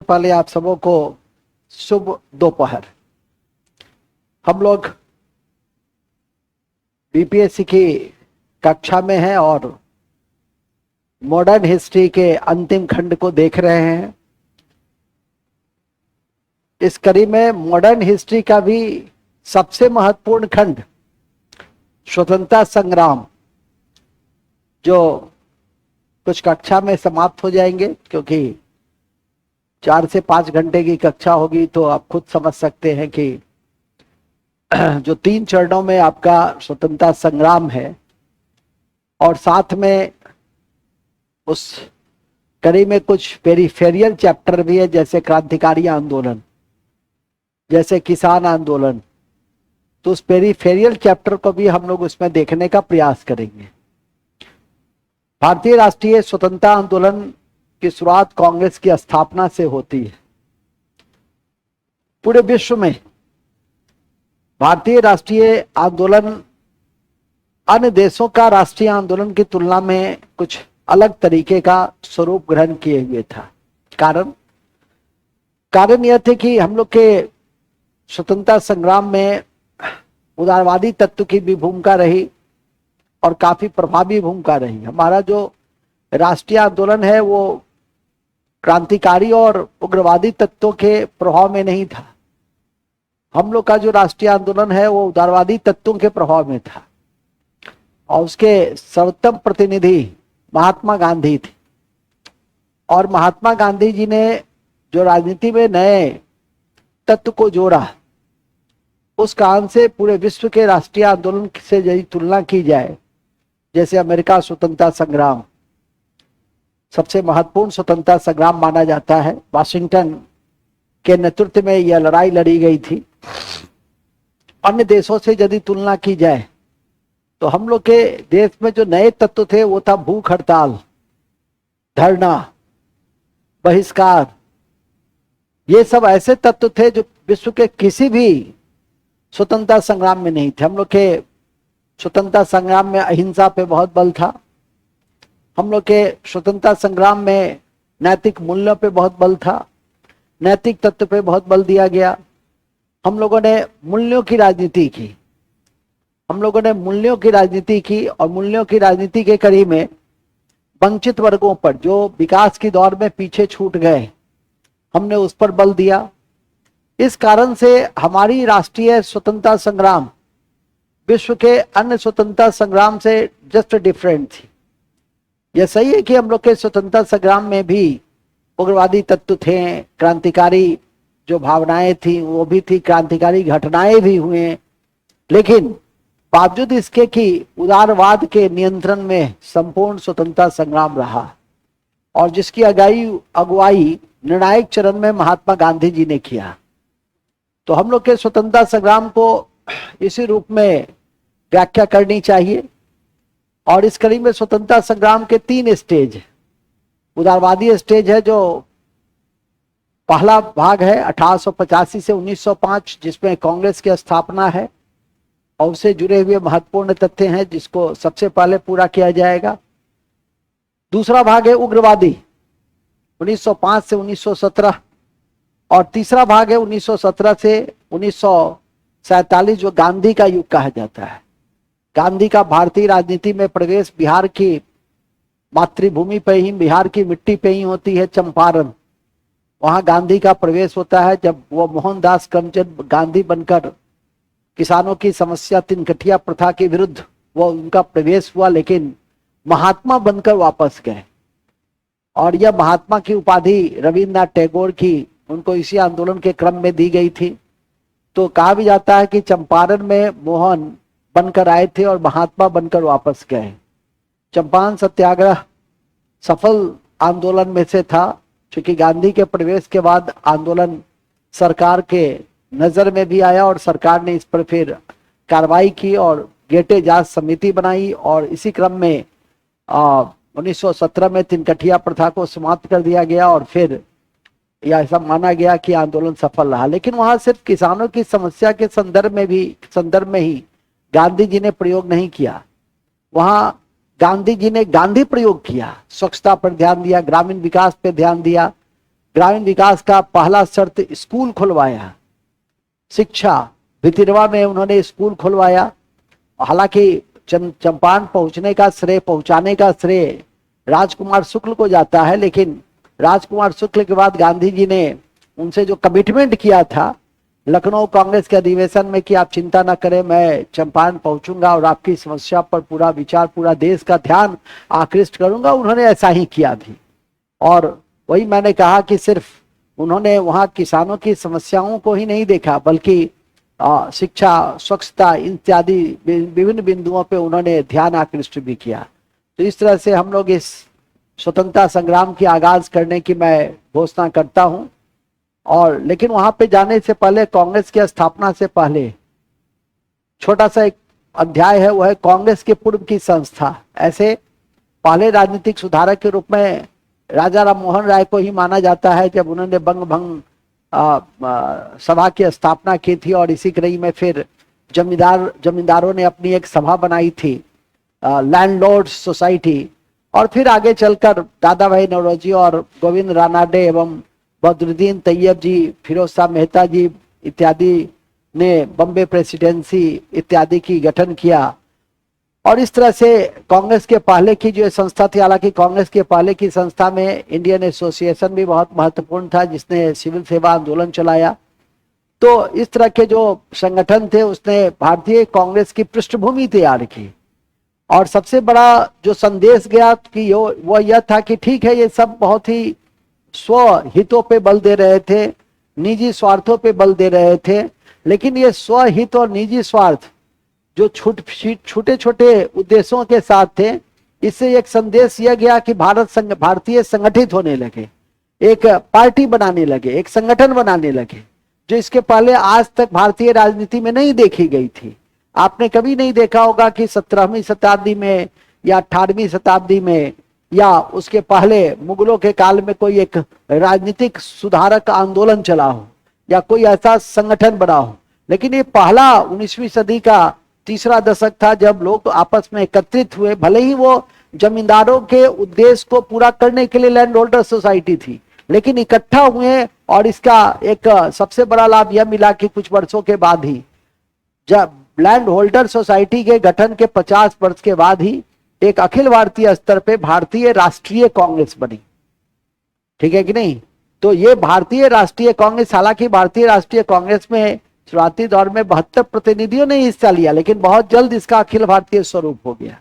पहले आप सबों को शुभ दोपहर। हम लोग बीपीएससी की कक्षा में हैं और मॉडर्न हिस्ट्री के अंतिम खंड को देख रहे हैं। इस कड़ी में मॉडर्न हिस्ट्री का भी सबसे महत्वपूर्ण खंड स्वतंत्रता संग्राम, जो कुछ कक्षा में समाप्त हो जाएंगे, क्योंकि 4 से 5 घंटे की कक्षा होगी, तो आप खुद समझ सकते हैं कि जो 3 चरणों में आपका स्वतंत्रता संग्राम है और साथ में उस कड़ी में कुछ पेरिफेरियल चैप्टर भी है, जैसे क्रांतिकारी आंदोलन, जैसे किसान आंदोलन, तो उस पेरिफेरियल चैप्टर को भी हम लोग उसमें देखने का प्रयास करेंगे। भारतीय राष्ट्रीय स्वतंत्रता आंदोलन की शुरुआत कांग्रेस की स्थापना से होती है। पूरे विश्व में भारतीय राष्ट्रीय आंदोलन अन्य देशों का राष्ट्रीय आंदोलन की तुलना में कुछ अलग तरीके का स्वरूप ग्रहण किए हुए था। कारण यह थे कि हम लोग के स्वतंत्रता संग्राम में उदारवादी तत्व की भी भूमिका रही और काफी प्रभावी भूमिका रही। हमारा जो राष्ट्रीय आंदोलन है वो क्रांतिकारी और उग्रवादी तत्वों के प्रभाव में नहीं था। हम लोग का जो राष्ट्रीय आंदोलन है वो उदारवादी तत्वों के प्रभाव में था और उसके सर्वोत्तम प्रतिनिधि महात्मा गांधी थे। और महात्मा गांधी जी ने जो राजनीति में नए तत्व को जोड़ा, उस कारण से पूरे विश्व के राष्ट्रीय आंदोलन से यदि तुलना की जाए, जैसे अमेरिका स्वतंत्रता संग्राम सबसे महत्वपूर्ण स्वतंत्रता संग्राम माना जाता है। वाशिंगटन के नेतृत्व में यह लड़ाई लड़ी गई थी। अन्य देशों से यदि तुलना की जाए तो हम लोग के देश में जो नए तत्व थे वो था भूख हड़ताल, धरना, बहिष्कार। ये सब ऐसे तत्व थे जो विश्व के किसी भी स्वतंत्रता संग्राम में नहीं थे। हम लोग के स्वतंत्रता संग्राम में अहिंसा पे बहुत बल था। हम लोग के स्वतंत्रता संग्राम में नैतिक मूल्यों पे बहुत बल था, नैतिक तत्व पे बहुत बल दिया गया। हम लोगों ने मूल्यों की राजनीति की, हम लोगों ने मूल्यों की राजनीति की और मूल्यों की राजनीति के कड़ी में वंचित वर्गों पर, जो विकास की दौर में पीछे छूट गए, हमने उस पर बल दिया। इस कारण से हमारी राष्ट्रीय स्वतंत्रता संग्राम विश्व के अन्य स्वतंत्रता संग्राम से जस्ट डिफरेंट थी। यह सही है कि हम लोग के स्वतंत्रता संग्राम में भी उग्रवादी तत्व थे, क्रांतिकारी जो भावनाएं थी वो भी थी, क्रांतिकारी घटनाएं भी हुए, लेकिन बावजूद इसके कि उदारवाद के नियंत्रण में संपूर्ण स्वतंत्रता संग्राम रहा और जिसकी अगुवाई निर्णायक चरण में महात्मा गांधी जी ने किया। तो हम लोग के स्वतंत्रता संग्राम को इसी रूप में व्याख्या करनी चाहिए। और इस कड़ी में स्वतंत्रता संग्राम के 3 स्टेज, उदारवादी स्टेज है जो पहला भाग है 1885 से 1905, जिसमें कांग्रेस की स्थापना है और उससे जुड़े हुए महत्वपूर्ण तथ्य हैं जिसको सबसे पहले पूरा किया जाएगा। दूसरा भाग है उग्रवादी 1905 से 1917 और तीसरा भाग है 1917 से 1947, जो गांधी का युग कहा जाता है। गांधी का भारतीय राजनीति में प्रवेश बिहार की मातृभूमि पे ही, बिहार की मिट्टी पे ही होती है, चंपारण। वहां गांधी का प्रवेश होता है जब वो मोहनदास करमचंद गांधी बनकर किसानों की समस्या तिनकठिया प्रथा के विरुद्ध वो उनका प्रवेश हुआ, लेकिन महात्मा बनकर वापस गए। और यह महात्मा की उपाधि रविन्द्रनाथ टैगोर की उनको इसी आंदोलन के क्रम में दी गई थी। तो कहा भी जाता है कि चंपारण में मोहन बनकर आए थे और महात्मा बनकर वापस गए। चंपारण सत्याग्रह सफल आंदोलन में से था, क्योंकि गांधी के प्रवेश के बाद आंदोलन सरकार के नजर में भी आया और सरकार ने इस पर फिर कार्रवाई की और गेटे जांच समिति बनाई और इसी क्रम में 1917 में तिनकठिया प्रथा को समाप्त कर दिया गया और फिर यह ऐसा माना गया कि आंदोलन सफल रहा। लेकिन वहां सिर्फ किसानों की समस्या के संदर्भ में ही गांधी जी ने प्रयोग नहीं किया, वहां गांधी जी ने गांधी प्रयोग किया, स्वच्छता पर ध्यान दिया, ग्रामीण विकास पर ध्यान दिया, ग्रामीण विकास का पहला शर्त स्कूल खुलवाया, शिक्षा। भितिरवा में उन्होंने स्कूल खुलवाया। हालांकि चंपारण पहुंचाने का श्रेय राजकुमार शुक्ल को जाता है, लेकिन राजकुमार शुक्ल के बाद गांधी जी ने उनसे जो कमिटमेंट किया था लखनऊ कांग्रेस के अधिवेशन में कि आप चिंता ना करें, मैं चंपारण पहुंचूंगा और आपकी समस्या पर पूरा विचार, पूरा देश का ध्यान आकृष्ट करूंगा, उन्होंने ऐसा ही किया भी। और वही मैंने कहा कि सिर्फ उन्होंने वहां किसानों की समस्याओं को ही नहीं देखा, बल्कि शिक्षा, स्वच्छता इत्यादि विभिन्न बिंदुओं पे उन्होंने ध्यान आकृष्ट भी किया। तो इस तरह से हम लोग इस स्वतंत्रता संग्राम की आगाज करने की मैं घोषणा करता हूं। और लेकिन वहां पे जाने से पहले, कांग्रेस की स्थापना से पहले छोटा सा एक अध्याय है, वह है कांग्रेस के पूर्व की संस्था। ऐसे पहले राजनीतिक सुधारक के रूप में राजा राम मोहन राय को ही माना जाता है, जब उन्होंने बंग भंग सभा की स्थापना की थी और इसी कड़ी में फिर जमींदारों ने अपनी एक सभा बनाई थी, लैंडलॉर्ड सोसाइटी। और फिर आगे चलकर दादा भाई नौरोजी और गोविंद रानाडे एवं बदरुद्दीन तैयब जी, फिरोज शाह मेहता जी इत्यादि ने बॉम्बे प्रेसिडेंसी इत्यादि की गठन किया। और इस तरह से कांग्रेस के पहले की जो संस्था थी, हालांकि कांग्रेस के पहले की संस्था में इंडियन एसोसिएशन भी बहुत महत्वपूर्ण था, जिसने सिविल सेवा आंदोलन चलाया। तो इस तरह के जो संगठन थे उसने भारतीय कांग्रेस की पृष्ठभूमि तैयार की। और सबसे बड़ा जो संदेश गया कि वो यह था कि ठीक है, ये सब बहुत ही स्वहितों पे बल दे रहे थे, निजी स्वार्थों पे बल दे रहे थे, लेकिन ये स्वहित और निजी स्वार्थ जो छोटे छोटे उद्देश्यों के साथ थे, इससे एक संदेश यह गया कि भारतीय संगठित होने लगे, एक पार्टी बनाने लगे, एक संगठन बनाने लगे, जो इसके पहले आज तक भारतीय राजनीति में नहीं देखी गई थी। आपने कभी नहीं देखा होगा कि 17वीं शताब्दी में या 18वीं शताब्दी में या उसके पहले मुगलों के काल में कोई एक राजनीतिक सुधारक आंदोलन चला हो या कोई ऐसा संगठन बना हो। लेकिन ये पहला 19वीं सदी का तीसरा दशक था जब लोग आपस में एकत्रित हुए, भले ही वो जमींदारों के उद्देश्य को पूरा करने के लिए लैंड होल्डर सोसाइटी थी, लेकिन इकट्ठा हुए। और इसका एक सबसे बड़ा लाभ यह मिला कि कुछ वर्षों के बाद ही, जब लैंड होल्डर सोसाइटी के गठन के 50 वर्ष के बाद ही एक अखिल भारतीय स्तर पे भारतीय राष्ट्रीय कांग्रेस बनी। ठीक है कि नहीं? तो ये भारतीय राष्ट्रीय कांग्रेस, हालांकि भारतीय राष्ट्रीय कांग्रेस में शुरुआती दौर में 72 प्रतिनिधियों ने हिस्सा लिया, लेकिन बहुत जल्द इसका अखिल भारतीय स्वरूप हो गया।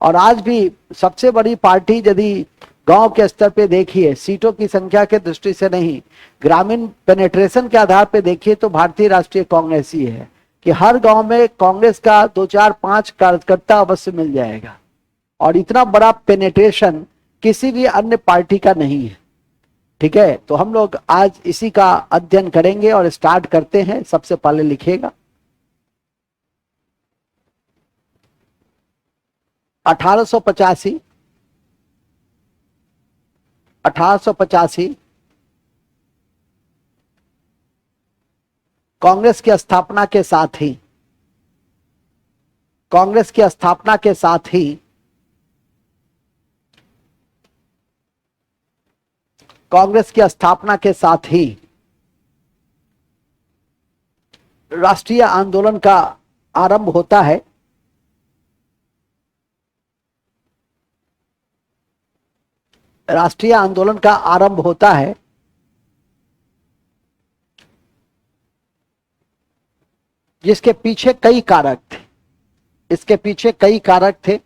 और आज भी सबसे बड़ी पार्टी यदि गांव के स्तर पे देखिए, सीटों की संख्या के दृष्टि से नहीं, ग्रामीण पेनेट्रेशन के आधार पे देखिए, तो भारतीय राष्ट्रीय कांग्रेस ही है कि हर गांव में कांग्रेस का 2, 4, 5 कार्यकर्ता अवश्य मिल जाएगा। और इतना बड़ा पेनेट्रेशन किसी भी अन्य पार्टी का नहीं है। ठीक है, तो हम लोग आज इसी का अध्ययन करेंगे और स्टार्ट करते हैं। सबसे पहले लिखिएगा 1885 कांग्रेस की स्थापना के साथ ही कांग्रेस की स्थापना के साथ ही राष्ट्रीय आंदोलन का आरंभ होता है। राष्ट्रीय आंदोलन का आरंभ होता है जिसके पीछे कई कारक थे। इसके पीछे कई कारक थे।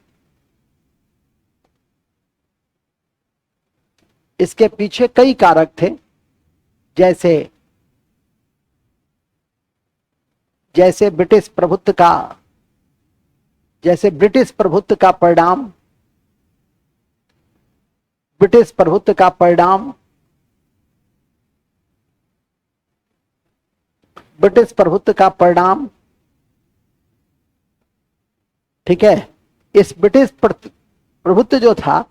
इसके पीछे कई कारक थे, जैसे ब्रिटिश प्रभुत्व का परिणाम, ब्रिटिश प्रभुत्व का परिणाम। ठीक है, इस ब्रिटिश प्रभुत्व जो था,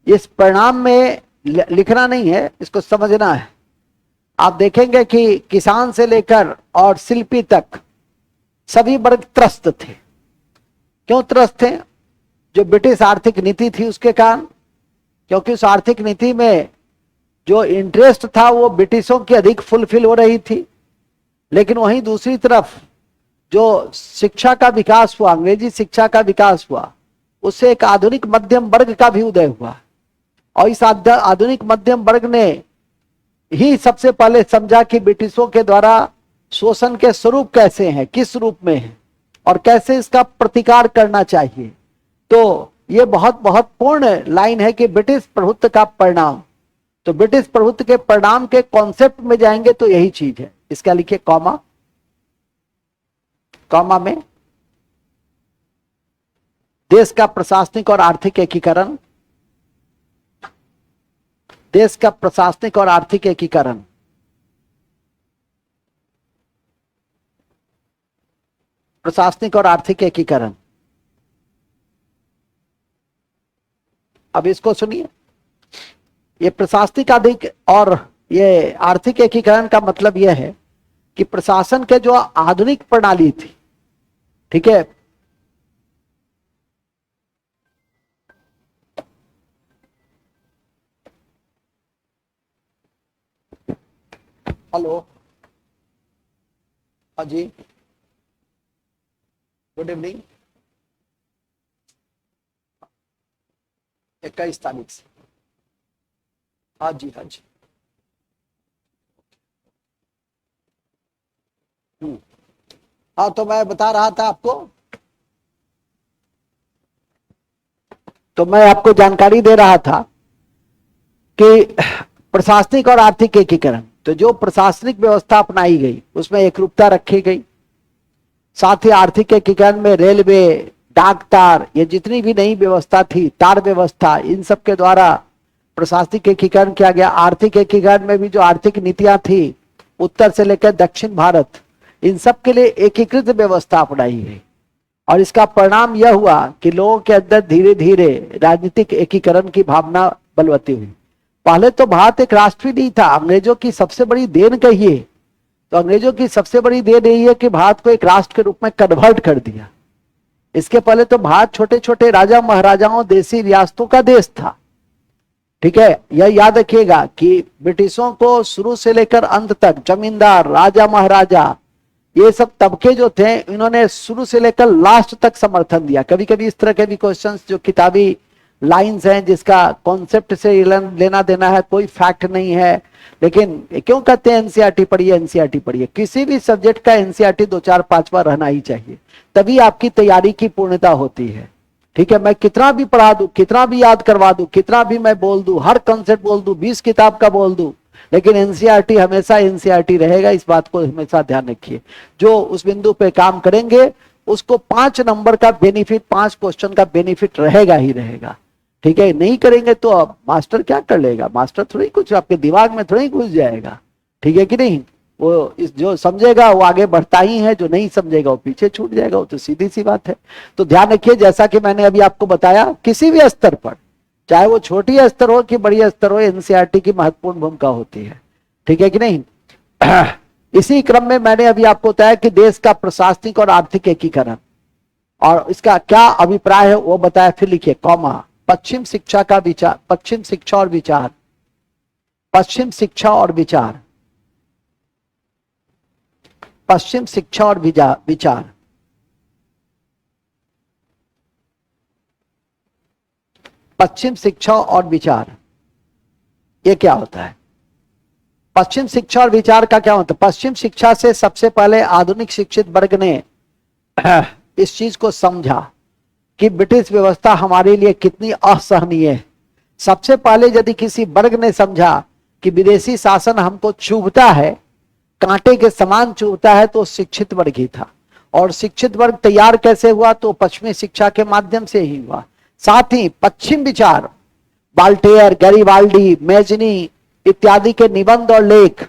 इस परिणाम में लिखना नहीं है, इसको समझना है। आप देखेंगे कि किसान से लेकर और शिल्पी तक सभी वर्ग त्रस्त थे। क्यों त्रस्त थे? जो ब्रिटिश आर्थिक नीति थी उसके कारण, क्योंकि उस आर्थिक नीति में जो इंटरेस्ट था वो ब्रिटिशों की अधिक फुलफिल हो रही थी, लेकिन वहीं दूसरी तरफ जो शिक्षा का विकास हुआ, अंग्रेजी शिक्षा का विकास हुआ, उससे एक आधुनिक मध्यम वर्ग का भी उदय हुआ। और इस आधुनिक मध्यम वर्ग ने ही सबसे पहले समझा कि ब्रिटिशों के द्वारा शोषण के स्वरूप कैसे हैं, किस रूप में है, और कैसे इसका प्रतिकार करना चाहिए। तो ये बहुत महत्वपूर्ण लाइन है कि ब्रिटिश प्रभुत्व का परिणाम। तो ब्रिटिश प्रभुत्व के परिणाम के कॉन्सेप्ट में जाएंगे तो यही चीज है। इसका लिखिए कॉमा, कॉमा में देश का प्रशासनिक और आर्थिक एकीकरण, देश का प्रशासनिक और आर्थिक एकीकरण, प्रशासनिक और आर्थिक एकीकरण। अब इसको सुनिए, ये प्रशासनिक अधिक और ये आर्थिक एकीकरण का मतलब यह है कि प्रशासन के जो आधुनिक प्रणाली थी, ठीक है, हेलो, हाँ जी, गुड इवनिंग। 21 तारीख से, हाँ जी, हाँ जी। हाँ, तो मैं बता रहा था आपको, तो मैं आपको जानकारी दे रहा था कि प्रशासनिक और आर्थिक एकीकरण, तो जो प्रशासनिक व्यवस्था अपनाई गई उसमें एकरूपता रखी गई, साथ ही आर्थिक एकीकरण में रेलवे, डाक तार, ये जितनी भी नई व्यवस्था थी, तार व्यवस्था, इन सब के द्वारा प्रशासनिक एकीकरण किया गया। आर्थिक एकीकरण में भी जो आर्थिक नीतियां थी उत्तर से लेकर दक्षिण भारत, इन सब के लिए एकीकृत व्यवस्था अपनाई गई। और इसका परिणाम यह हुआ कि लोगों के अंदर धीरे धीरे राजनीतिक एकीकरण की भावना बलवती हुई। पहले तो भारत एक राष्ट्र ही नहीं था, अंग्रेजों की सबसे बड़ी देन कहिए तो अंग्रेजों की सबसे बड़ी देन यही है कि भारत को एक राष्ट्र के रूप में कन्वर्ट कर दिया। इसके पहले तो भारत छोटे छोटे राजा महाराजाओं, देसी रियासतों का देश था, ठीक है। यह याद रखिएगा कि ब्रिटिशों को शुरू से लेकर अंत तक जमींदार, राजा महाराजा, ये सब तबके जो थे, इन्होंने शुरू से लेकर लास्ट तक समर्थन दिया। कभी कभी इस तरह के भी क्वेश्चंस जो किताबी लाइंस हैं जिसका कॉन्सेप्ट से लेना देना है, कोई फैक्ट नहीं है, लेकिन क्यों कहते हैं एनसीईआरटी पढ़िए, एनसीईआरटी पढ़िए। किसी भी सब्जेक्ट का एनसीईआरटी 2-4-5 बार रहना ही चाहिए, तभी आपकी तैयारी की पूर्णता होती है, ठीक है। मैं कितना भी पढ़ा दूं, कितना भी याद करवा दूं, कितना भी मैं बोल दूं, हर कॉन्सेप्ट बोल दूं, 20 किताब का बोल दूं, लेकिन एनसीईआरटी हमेशा एनसीईआरटी रहेगा। इस बात को हमेशा ध्यान रखिए। जो उस बिंदु पे काम करेंगे उसको 5 नंबर का बेनिफिट, 5 क्वेश्चन का बेनिफिट रहेगा ही रहेगा, ठीक है। नहीं करेंगे तो अब मास्टर क्या कर लेगा, मास्टर थोड़ी कुछ आपके दिमाग में थोड़ी घुस जाएगा, ठीक है कि नहीं। वो इस जो समझेगा वो आगे बढ़ता ही है, जो नहीं समझेगा वो पीछे छूट जाएगा, वो तो सीधी सी बात है। तो ध्यान रखिए, जैसा कि मैंने अभी आपको बताया, किसी भी स्तर पर, चाहे वो छोटी स्तर हो कि बड़ी स्तर हो, एनसीईआरटी की महत्वपूर्ण भूमिका होती है, ठीक है कि नहीं। इसी क्रम में मैंने अभी आपको बताया कि देश का प्रशासनिक और आर्थिक एकीकरण और इसका क्या अभिप्राय है वो बताया। फिर लिखिए कॉमा, पश्चिम शिक्षा का विचार, पश्चिम शिक्षा और विचार, पश्चिम शिक्षा और विचार, पश्चिम शिक्षा और विचार, पश्चिम शिक्षा और विचार, ये क्या होता है? पश्चिम शिक्षा और विचार का क्या होता है? पश्चिम शिक्षा से सबसे पहले आधुनिक शिक्षित वर्ग ने इस चीज को समझा कि ब्रिटिश व्यवस्था हमारे लिए कितनी असहनीय है। सबसे पहले यदि किसी वर्ग ने समझा कि विदेशी शासन हमको चुभता है, कांटे के समान चुभता है, तो शिक्षित वर्ग ही था। और शिक्षित वर्ग तैयार कैसे हुआ? तो पश्चिमी शिक्षा के माध्यम से ही हुआ। साथ ही पश्चिम विचार, बाल्टेयर, गैरीबाल्डी, मेजनी इत्यादि के निबंध और लेख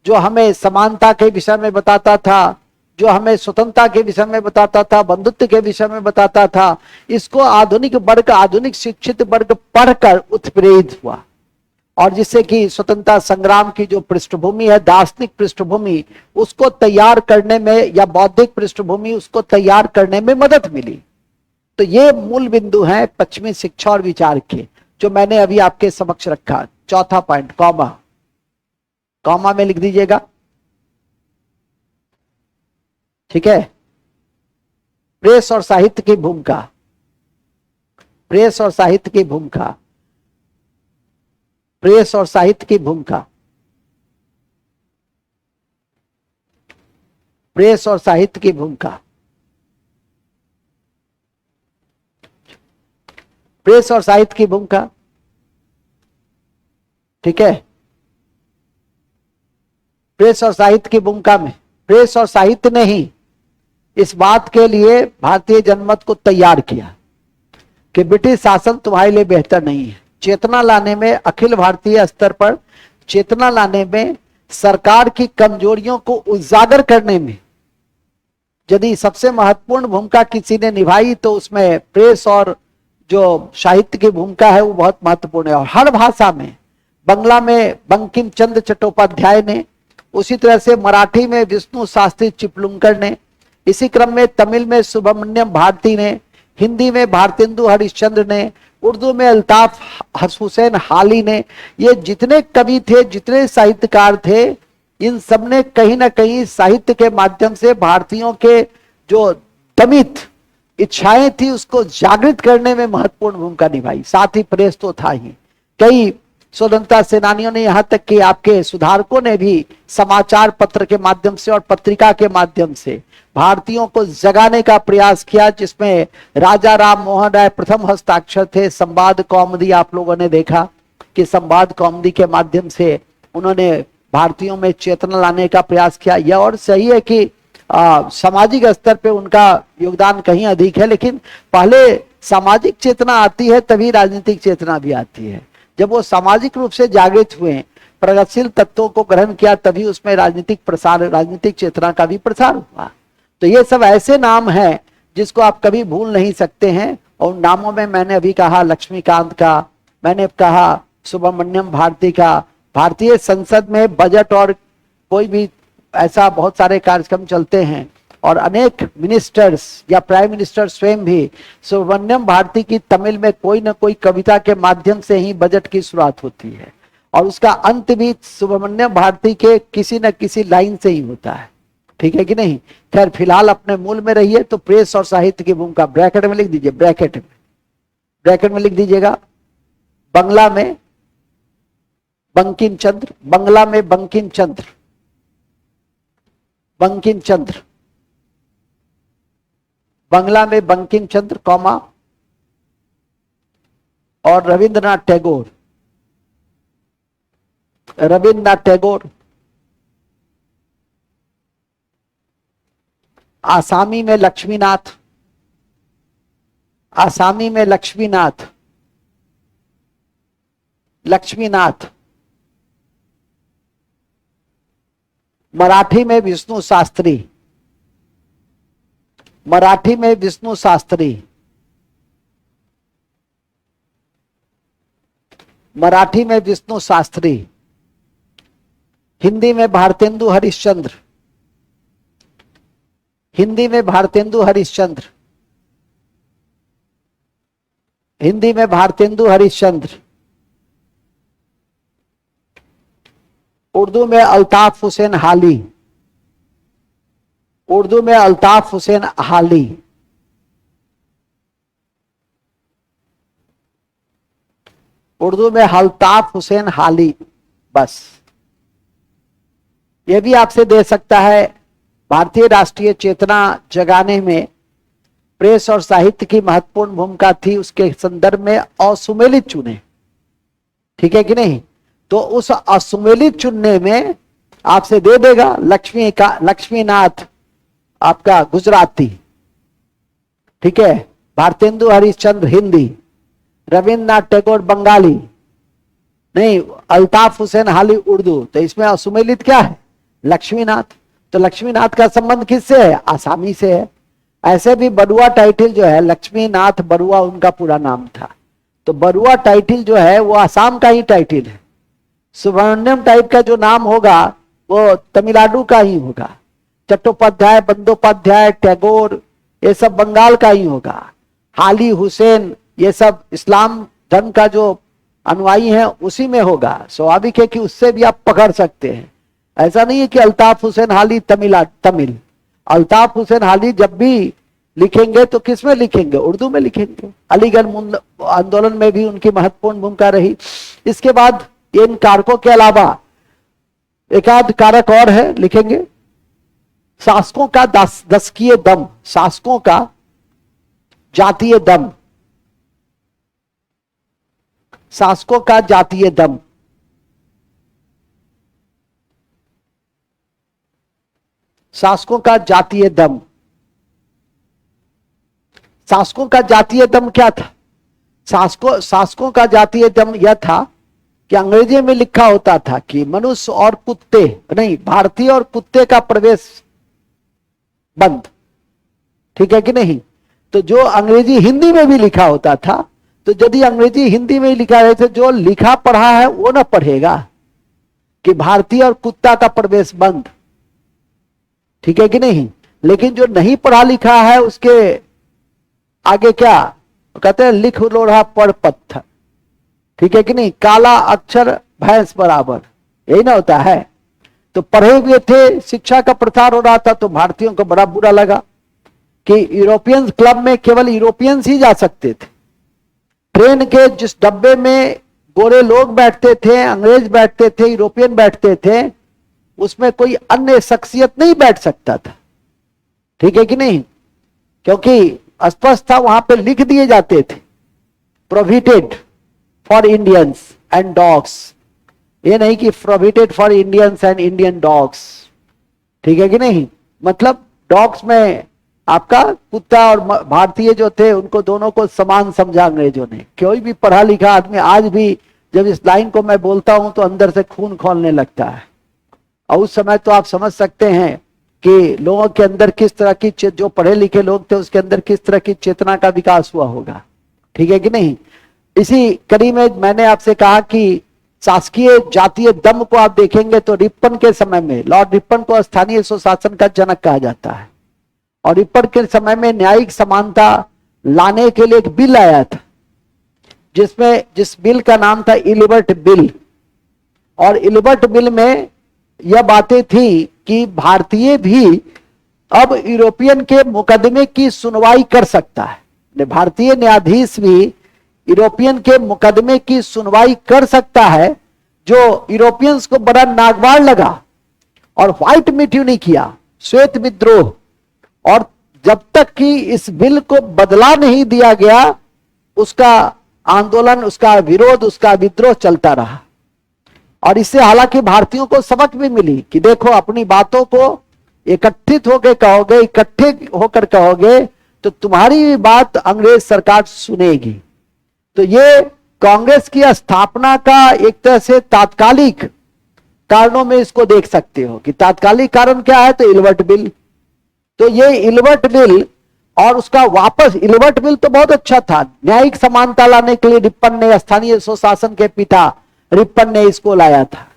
जो हमें समानता के विषय में बताता था, जो हमें स्वतंत्रता के विषय में बताता था, बंधुत्व के विषय में बताता था, इसको आधुनिक वर्ग, आधुनिक शिक्षित वर्ग पढ़कर उत्प्रेरित हुआ। और जिससे कि स्वतंत्रता संग्राम की जो पृष्ठभूमि है, दार्शनिक पृष्ठभूमि, उसको तैयार करने में, या बौद्धिक पृष्ठभूमि उसको तैयार करने में मदद मिली। तो ये मूल बिंदु है पश्चिमी शिक्षा और विचार के। जो मैंने अभी आपके समक्ष रखा। चौथा पॉइंट, कॉमा, कॉमा में लिख दीजिएगा, ठीक है। प्रेस और साहित्य की भूमिका, प्रेस और साहित्य की भूमिका, प्रेस और साहित्य की भूमिका, प्रेस और साहित्य की भूमिका, प्रेस और साहित्य की भूमिका, ठीक है। प्रेस और साहित्य की भूमिका में प्रेस और साहित्य ने ही इस बात के लिए भारतीय जनमत को तैयार किया कि ब्रिटिश शासन तुम्हारे लिए बेहतर नहीं है। चेतना लाने में, अखिल भारतीय स्तर पर चेतना लाने में, सरकार की कमजोरियों को उजागर करने में यदि सबसे महत्वपूर्ण भूमिका किसी ने निभाई तो उसमें प्रेस और जो साहित्य की भूमिका है वो बहुत महत्वपूर्ण है। और हर भाषा में, बंगला में बंकिम चंद्र चट्टोपाध्याय ने, उसी तरह से मराठी में विष्णु शास्त्री चिपलुंकर ने, इसी क्रम में तमिल में सुब्रमण्यम भारती ने, हिंदी में भारतेंदु हरिश्चंद्र ने, उर्दू में अल्ताफ हुसैन हाली ने, ये जितने कवि थे, जितने साहित्यकार थे, इन सब ने कहीं ना कहीं साहित्य के माध्यम से भारतीयों के जो दमित इच्छाएं थी उसको जागृत करने में महत्वपूर्ण भूमिका निभाई। साथ ही प्रेस तो था ही, कई स्वतंत्रता सेनानियों ने, यहाँ तक कि आपके सुधारकों ने भी समाचार पत्र के माध्यम से और पत्रिका के माध्यम से भारतीयों को जगाने का प्रयास किया, जिसमें राजा राम मोहन राय प्रथम हस्ताक्षर थे। संवाद कौमुदी आप लोगों ने देखा कि संवाद कौमुदी के माध्यम से उन्होंने भारतीयों में चेतना लाने का प्रयास किया। यह और सही है कि सामाजिक स्तर पे उनका योगदान कहीं अधिक है, लेकिन पहले सामाजिक चेतना आती है तभी राजनीतिक चेतना भी आती है। जब वो सामाजिक रूप से जागृत हुए, प्रगतिशील तत्वों को ग्रहण किया, तभी उसमें राजनीतिक प्रसार, राजनीतिक चेतना का भी प्रसार हुआ। तो ये सब ऐसे नाम हैं जिसको आप कभी भूल नहीं सकते हैं। और नामों में मैंने अभी कहा लक्ष्मीकांत का, मैंने कहा सुब्रमण्यम भारती का। भारतीय संसद में बजट और कोई भी ऐसा बहुत सारे कार्यक्रम चलते हैं और अनेक मिनिस्टर्स या प्राइम मिनिस्टर स्वयं भी सुब्रमण्यम भारती की तमिल में कोई ना कोई कविता के माध्यम से ही बजट की शुरुआत होती है और उसका अंत भी सुब्रमण्यम भारती के किसी न किसी लाइन से ही होता है, ठीक है कि नहीं। खैर फिलहाल अपने मूल में रहिए। तो प्रेस और साहित्य की भूमिका ब्रैकेट में लिख दीजिए, ब्रैकेट में लिख दीजिएगा। बंगला में बंकिम चंद्र, बंगला में बंकिम चंद्र, बंकिम चंद्र, बंगला में बंकिम चंद्र कॉमा, और रविंद्रनाथ टैगोर, रविंद्रनाथ टैगोर। आसामी में लक्ष्मीनाथ, आसामी में लक्ष्मीनाथ, लक्ष्मीनाथ। मराठी में विष्णु शास्त्री, मराठी में विष्णु शास्त्री, मराठी में विष्णु शास्त्री। हिंदी में भारतेंदु हरिश्चंद्र, हिंदी में भारतेंदु हरिश्चंद्र, हिंदी में भारतेंदु हरिश्चंद्र। उर्दू में अल्ताफ हुसैन हाली, उर्दू में अल्ताफ हुसैन हाली। उर्दू में अल्ताफ हुसैन हाली। बस यह भी आपसे दे सकता है। भारतीय राष्ट्रीय चेतना जगाने में प्रेस और साहित्य की महत्वपूर्ण भूमिका थी, उसके संदर्भ में असुमेलित चुने, ठीक है कि नहीं। तो उस असुमेलित चुनने में आपसे दे देगा लक्ष्मीनाथ आपका गुजराती, ठीक है, भारतेंदु हरिश्चंद्र हिंदी, रविंद्रनाथ टैगोर बंगाली, नहीं अल्ताफ हुसैन हाली उर्दू। तो इसमें असुमेलित क्या है? लक्ष्मीनाथ। तो लक्ष्मीनाथ का संबंध किससे है? आसामी से है। ऐसे भी बरुआ टाइटल जो है, लक्ष्मीनाथ बरुआ उनका पूरा नाम था, तो बरुआ टाइटल जो है वो आसाम का ही टाइटल है। सुब्रमण्यम टाइप का जो नाम होगा वो तमिलनाडु का ही होगा। चट्टोपाध्याय, बंदोपाध्याय, टैगोर ये सब बंगाल का ही होगा। हाली, हुसैन ये सब इस्लाम धर्म का जो अनुयायी हैं उसी में होगा। स्वाभाविक है कि उससे भी आप पकड़ सकते हैं। ऐसा नहीं है कि अल्ताफ हुसैन हाली तमिल। अल्ताफ हुसैन हाली जब भी लिखेंगे तो किस में लिखेंगे? उर्दू में लिखेंगे। अलीगढ़ आंदोलन में भी उनकी महत्वपूर्ण भूमिका रही। इसके बाद इन कारकों के अलावा एक आध कारक और है, लिखेंगे। शासकों का दशकीय दम, शासकों का जातीय दम, शासकों का जातीय दम। शासकों का जातीय दम, शासकों का जातीय दम क्या था? शासकों का जातीय दम यह था कि अंग्रेजी में लिखा होता था कि मनुष्य और कुत्ते नहीं, भारतीय और कुत्ते का प्रवेश बंद। ठीक है कि नहीं? तो जो अंग्रेजी हिंदी में भी लिखा होता था, तो यदि अंग्रेजी हिंदी में लिखा है तो जो लिखा पढ़ा है वो ना पढ़ेगा कि भारतीय और कुत्ता का प्रवेश बंद। ठीक है कि नहीं? लेकिन जो नहीं पढ़ा लिखा है उसके आगे क्या कहते हैं? लिख लो रहा पढ़ पत्थर। ठीक है कि नहीं? काला अक्षर भैंस बराबर, यही ना होता है। तो पढ़े हुए थे, शिक्षा का प्रचार हो रहा था, तो भारतीयों को बड़ा बुरा लगा कि यूरोपियंस क्लब में केवल यूरोपियंस ही जा सकते थे। ट्रेन के जिस डब्बे में गोरे लोग बैठते थे, अंग्रेज बैठते थे, यूरोपियन बैठते थे, उसमें कोई अन्य शख्सियत नहीं बैठ सकता था। ठीक है कि नहीं? क्योंकि स्पष्ट था, वहां पे लिख दिए जाते थे prohibited for Indians and dogs. ये नहीं कि prohibited for Indians and Indian dogs. ठीक है कि नहीं? मतलब डॉग्स में आपका कुत्ता और भारतीय जो थे उनको दोनों को समान समझा अंग्रेजों ने। कोई भी पढ़ा लिखा आदमी आज भी जब इस लाइन को मैं बोलता हूं तो अंदर से खून खौलने लगता है। और उस समय तो आप समझ सकते हैं कि लोगों के अंदर किस तरह की, जो पढ़े लिखे लोग थे उसके अंदर किस तरह की चेतना का विकास हुआ होगा। ठीक है कि नहीं? इसी कड़ी में मैंने आपसे कहा कि शासकीय जातीय दम को आप देखेंगे तो रिपन के समय में, लॉर्ड रिपन को स्थानीय सुशासन का जनक कहा जाता है, और रिपन के समय में न्यायिक समानता लाने के लिए एक बिल आया था, जिस बिल का नाम था इलिबर्ट बिल। और इलिबर्ट बिल में यह बातें थी कि भारतीय भी अब यूरोपियन के मुकदमे की सुनवाई कर सकता है। भारतीय न्यायाधीश भी यूरोपियन के मुकदमे की सुनवाई कर सकता है, जो यूरोपियंस को बड़ा नागवार लगा और व्हाइट मिट्यू नहीं किया, श्वेत विद्रोह। और जब तक कि इस बिल को बदला नहीं दिया गया, उसका आंदोलन, उसका विरोध, उसका विद्रोह चलता रहा। और इससे हालांकि भारतीयों को सबक भी मिली कि देखो, अपनी बातों को एकत्रित होकर कहोगे, इकट्ठे होकर कहोगे तो तुम्हारी भी बात अंग्रेज सरकार सुनेगी। तो ये कांग्रेस की स्थापना का एक तरह से तात्कालिक कारणों में इसको देख सकते हो कि तात्कालिक कारण क्या है, तो इलिबर्ट बिल। तो ये इलिबर्ट बिल और उसका वापस, इलिबर्ट बिल तो बहुत अच्छा था, न्यायिक समानता लाने के लिए रिपन ने, स्थानीय स्वशासन के पिता रिपन ने इसको लाया था।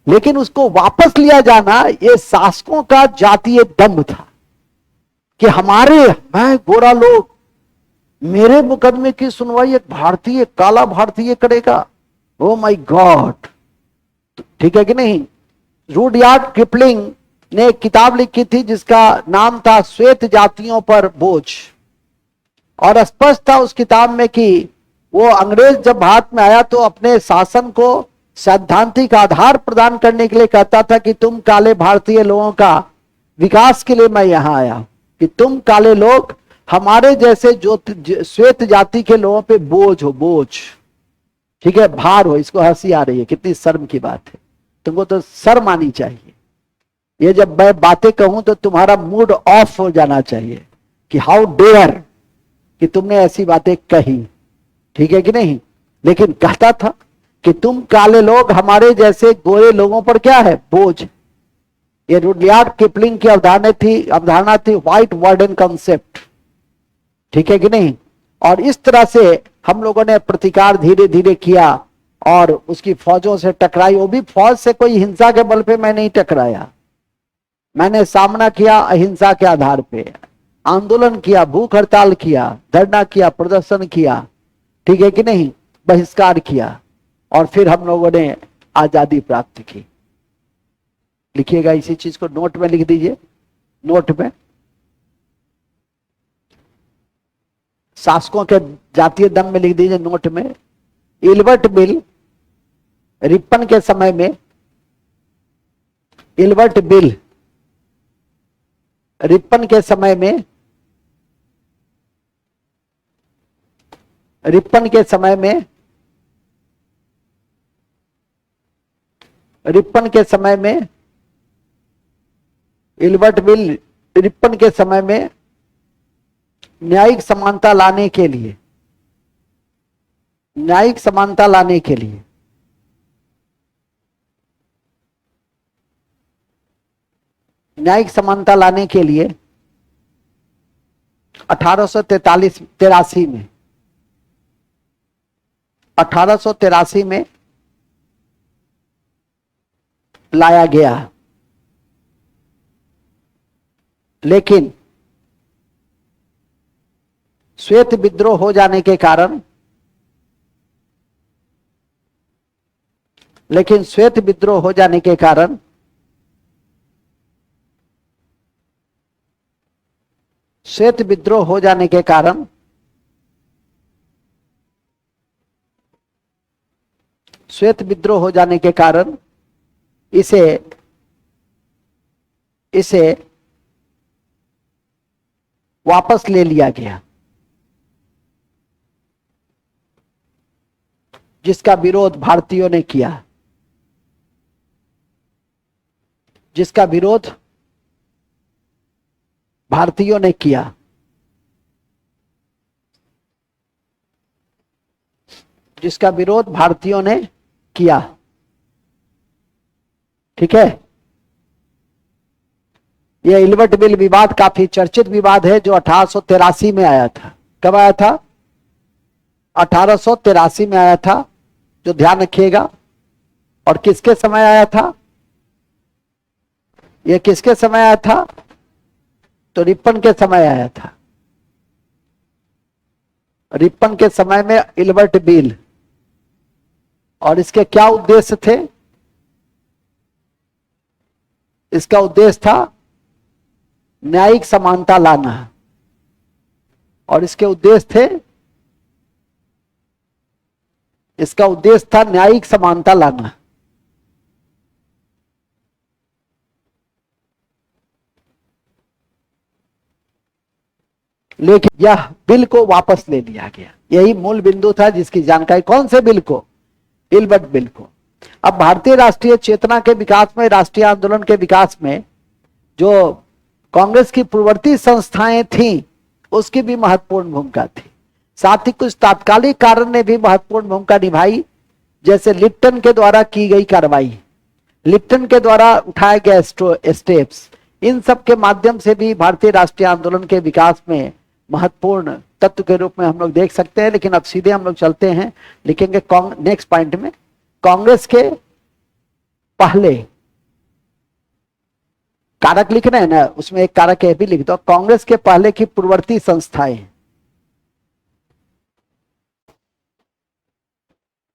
लेकिन उसको वापस लिया जाना ये शासकों का जातीय दम्भ था कि मैं गोरा लोग, मेरे मुकदमे की सुनवाई एक भारतीय, काला भारतीय करेगा। Oh my God! ठीक है कि नहीं? रुडयार्ड किपलिंग ने एक किताब लिखी थी जिसका नाम था श्वेत जातियों पर बोझ। और स्पष्ट था उस किताब में कि वो अंग्रेज जब भारत में आया तो अपने शासन को सैद्धांतिक आधार प्रदान करने के लिए कहता था कि तुम काले भारतीय लोगों का विकास के लिए मैं यहां आया हूं, कि तुम काले लोग हमारे जैसे जो श्वेत जाति के लोगों पे बोझ हो, बोझ। ठीक है, भार हो। इसको हंसी आ रही है, कितनी शर्म की बात है। तुमको तो शर्म आनी चाहिए। ये जब मैं बातें कहूं तो तुम्हारा मूड ऑफ हो जाना चाहिए कि हाउ डेयर कि तुमने ऐसी बातें कही। ठीक है कि नहीं? लेकिन कहता था कि तुम काले लोग हमारे जैसे गोरे लोगों पर क्या है, बोझ। ये रुडयार्ड किपलिंग की अवधारणा थी व्हाइट वार्डन कॉन्सेप्ट। ठीक है कि नहीं? और इस तरह से हम लोगों ने प्रतिकार धीरे धीरे किया और उसकी फौजों से टकराई। वो भी फौज से कोई हिंसा के बल पे मैं नहीं टकराया, मैंने सामना किया अहिंसा के आधार पे, आंदोलन किया, भूख हड़ताल किया, धरना किया, प्रदर्शन किया। ठीक है कि नहीं? बहिष्कार किया। और फिर हम लोगों ने आजादी प्राप्त की। लिखिएगा, इसी चीज को नोट में लिख दीजिए, नोट में। शासकों के जातीय दम में लिख दीजिए, नोट में। इल्बर्ट बिल रिपन के समय में, इल्बर्ट बिल रिपन के समय में, रिपन के समय में, रिपन के समय में, इल्बर्ट बिल रिपन के समय में न्यायिक समानता लाने के लिए, न्यायिक समानता लाने के लिए न्यायिक समानता लाने के लिए 1883 में 1883 में लाया गया। लेकिन श्वेत विद्रोह हो जाने के कारण, लेकिन श्वेत विद्रोह हो जाने के कारण श्वेत विद्रोह हो जाने के कारण श्वेत विद्रोह हो जाने के कारण इसे इसे वापस ले लिया गया, जिसका विरोध भारतीयों ने किया, जिसका विरोध भारतीयों ने किया। जिसका विरोध भारतीयों ने किया। ठीक है। यह इल्बर्ट बिल विवाद काफी चर्चित विवाद है, जो 1883 में आया था। कब आया था? 1883 में आया था, जो ध्यान रखिएगा। और किसके समय आया था? यह किसके समय आया था? तो रिपन के समय आया था। रिपन के समय में इल्बर्ट बिल। और इसके क्या उद्देश्य थे? इसका उद्देश्य था न्यायिक समानता लाना। और इसके उद्देश्य थे, इसका उद्देश्य था न्यायिक समानता लाना। लेकिन यह बिल को वापस ले लिया गया। यही मूल बिंदु था जिसकी जानकारी। कौन से बिल को? इल्बर्ट बिल को। अब भारतीय राष्ट्रीय चेतना के विकास में, राष्ट्रीय आंदोलन के विकास में जो कांग्रेस की पूर्ववर्ती संस्थाएं थीं, उसकी भी महत्वपूर्ण भूमिका थी। साथ ही कुछ तात्कालिक कारण ने भी महत्वपूर्ण भूमिका निभाई, जैसे लिप्टन के द्वारा की गई कार्रवाई, लिप्टन के द्वारा उठाए गए स्टेप्स। इन सब के माध्यम से भी भारतीय राष्ट्रीय आंदोलन के विकास में महत्वपूर्ण तत्व के रूप में हम लोग देख सकते हैं। लेकिन अब सीधे हम लोग चलते हैं, लिखेंगे नेक्स्ट पॉइंट में, कांग्रेस के पहले कारक लिखना है ना, उसमें एक कारक यह भी लिख दो, कांग्रेस के पहले की पूर्ववर्ती संस्थाएं।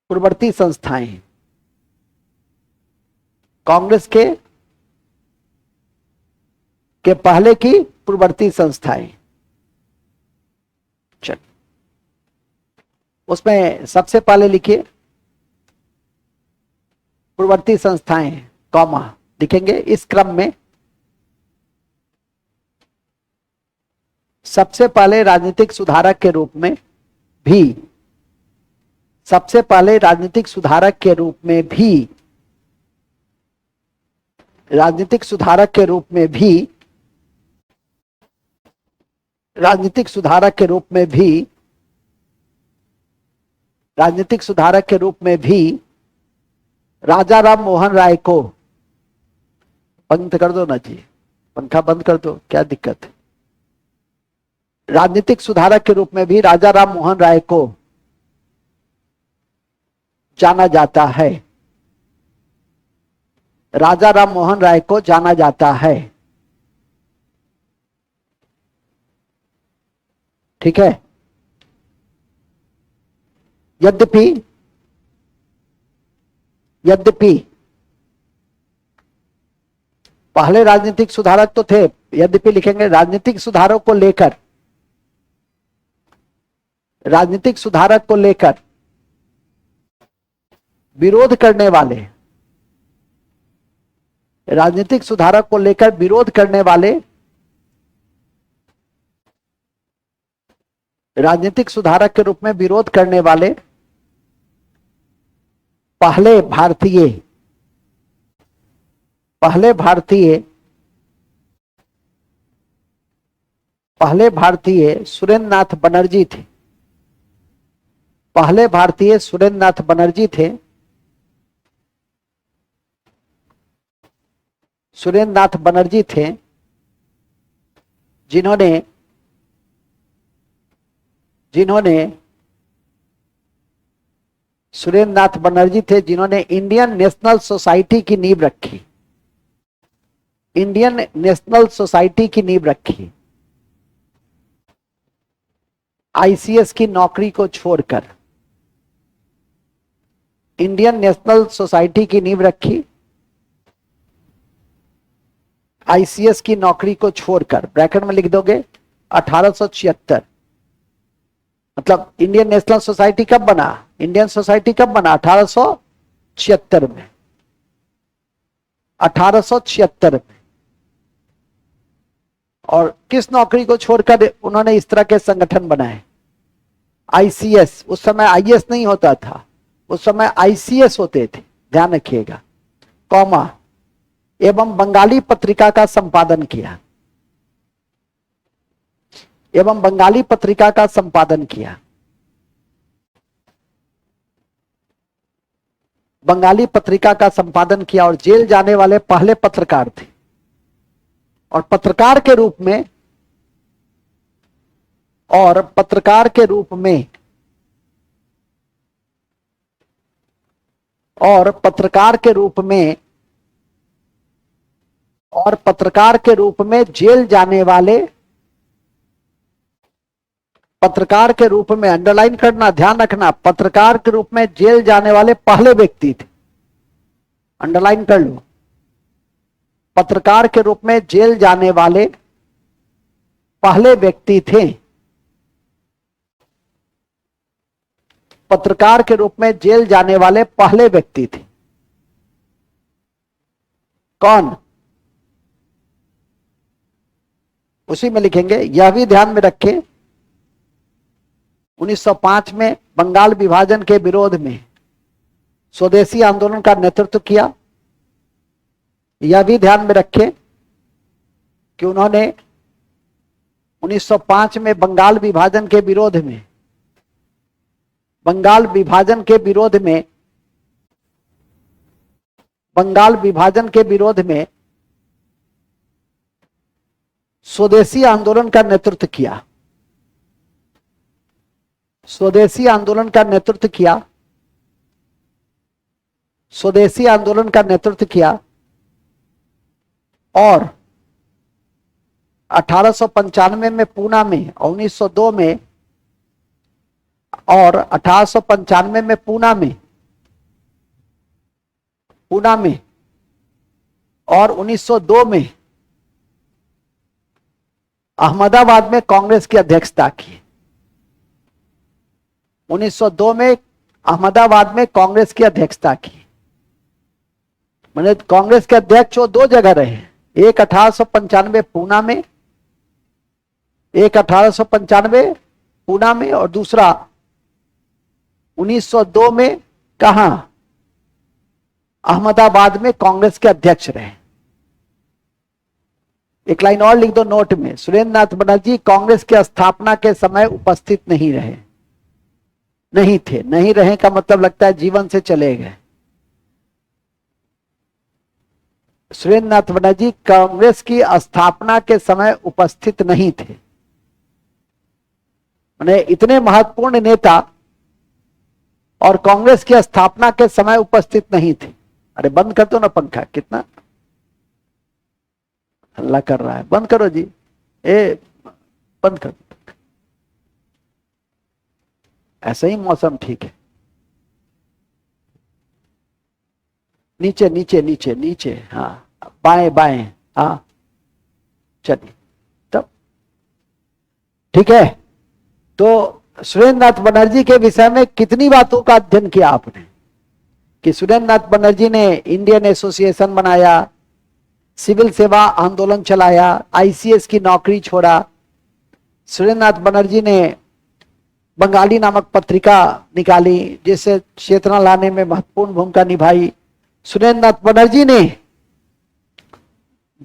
पूर्ववर्ती संस्थाएं, कांग्रेस के पहले की पूर्ववर्ती संस्थाएं। चल, उसमें सबसे पहले लिखिए पूर्ववर्ती संस्थाएं, कॉमा लिखेंगे। इस क्रम में सबसे पहले राजनीतिक सुधारक के रूप में भी, सबसे पहले राजनीतिक सुधारक के रूप में भी, राजनीतिक सुधारक के रूप में भी, राजनीतिक सुधारक के रूप में भी, राजनीतिक सुधारक के रूप में भी राजा राम मोहन राय को, बंद कर दो ना जी, पंखा बंद कर दो, क्या दिक्कत है। राजनीतिक सुधारक के रूप में भी राजा राम मोहन राय को जाना जाता है। राजा राम मोहन राय को जाना जाता है। ठीक है। यद्यपि यद्यपि पहले राजनीतिक सुधारक तो थे, यद्यपि लिखेंगे राजनीतिक सुधारक को लेकर, राजनीतिक सुधारक को लेकर विरोध करने वाले, राजनीतिक सुधारक को लेकर विरोध करने वाले, राजनीतिक सुधारक के रूप में विरोध करने वाले पहले भारतीय, पहले भारतीय, पहले भारतीय सुरेंद्र नाथ बनर्जी थे, पहले भारतीय सुरेंद्र नाथ बनर्जी थे। सुरेंद्र नाथ बनर्जी थे जिन्होंने सुरेंद्र नाथ बनर्जी थे जिन्होंने इंडियन नेशनल सोसाइटी की नींव रखी, इंडियन नेशनल सोसाइटी की नींव रखी, आईसीएस की नौकरी को छोड़कर इंडियन नेशनल सोसाइटी की नींव रखी, आईसीएस की नौकरी को छोड़कर, ब्रैकेट में लिख दोगे 1876, मतलब इंडियन नेशनल सोसाइटी कब बना, इंडियन सोसाइटी कब बना, 1876 में, 1876 में। और किस नौकरी को छोड़कर उन्होंने इस तरह के संगठन बनाए, आईसीएस, उस समय आईएएस नहीं होता था, उस समय आईसीएस होते थे, ध्यान रखिएगा, कॉमा, एवं बंगाली पत्रिका का संपादन किया, एवं बंगाली पत्रिका का संपादन किया, बंगाली पत्रिका का संपादन किया और जेल जाने वाले पहले पत्रकार थे। और पत्रकार के रूप में, और पत्रकार के रूप में, और पत्रकार के रूप में, और पत्रकार के रूप में जेल जाने वाले, पत्रकार के रूप में, अंडरलाइन करना, ध्यान रखना, पत्रकार के रूप में जेल जाने वाले पहले व्यक्ति थे, अंडरलाइन कर लो, पत्रकार के रूप में जेल जाने वाले पहले व्यक्ति थे, पत्रकार के रूप में जेल जाने वाले पहले व्यक्ति थे। कौन, उसी में लिखेंगे, यह भी ध्यान में रखें 1905 में बंगाल विभाजन के विरोध में स्वदेशी आंदोलन का नेतृत्व किया। यह भी ध्यान में रखें कि उन्होंने 1905 में बंगाल विभाजन के विरोध में, बंगाल विभाजन के विरोध में, बंगाल विभाजन के विरोध में स्वदेशी आंदोलन का नेतृत्व किया, स्वदेशी आंदोलन का नेतृत्व किया, स्वदेशी आंदोलन का नेतृत्व किया। और 1895 में पूना में, और 1902 में, और 1895 में पूना में, पूना में, और 1902 में अहमदाबाद में कांग्रेस की अध्यक्षता की। 1902 में अहमदाबाद में कांग्रेस की अध्यक्षता की। मैंने कांग्रेस के अध्यक्ष वो दो जगह रहे, एक 1895 पूना में, एक 1895 पूना में, और दूसरा 1902 में कहां, अहमदाबाद में कांग्रेस के अध्यक्ष रहे। एक लाइन और लिख दो नोट में, सुरेंद्र नाथ बनर्जी कांग्रेस के स्थापना के समय उपस्थित नहीं रहे, नहीं थे, नहीं रहे का मतलब लगता है जीवन से चले गए। सुरेंद्र नाथ बनर्जी कांग्रेस की स्थापना के समय उपस्थित नहीं थे, माने इतने महत्वपूर्ण नेता और कांग्रेस की स्थापना के समय उपस्थित नहीं थे। अरे बंद कर दो ना पंखा, कितना हल्ला कर रहा है, बंद करो जी, बंद कर दो, ऐसा ही मौसम ठीक है। नीचे नीचे नीचे नीचे, हाँ बाएं बाएं, हाँ चलिए तब ठीक है। तो सुरेंद्र नाथ बनर्जी के विषय में कितनी बातों का अध्ययन किया आपने कि सुरेंद्र नाथ बनर्जी ने इंडियन एसोसिएशन बनाया, सिविल सेवा आंदोलन चलाया, आईसीएस की नौकरी छोड़ा। सुरेंद्र नाथ बनर्जी ने बंगाली नामक पत्रिका निकाली जिससे चेतना लाने में महत्वपूर्ण भूमिका निभाई। सुरेंद्र नाथ बनर्जी ने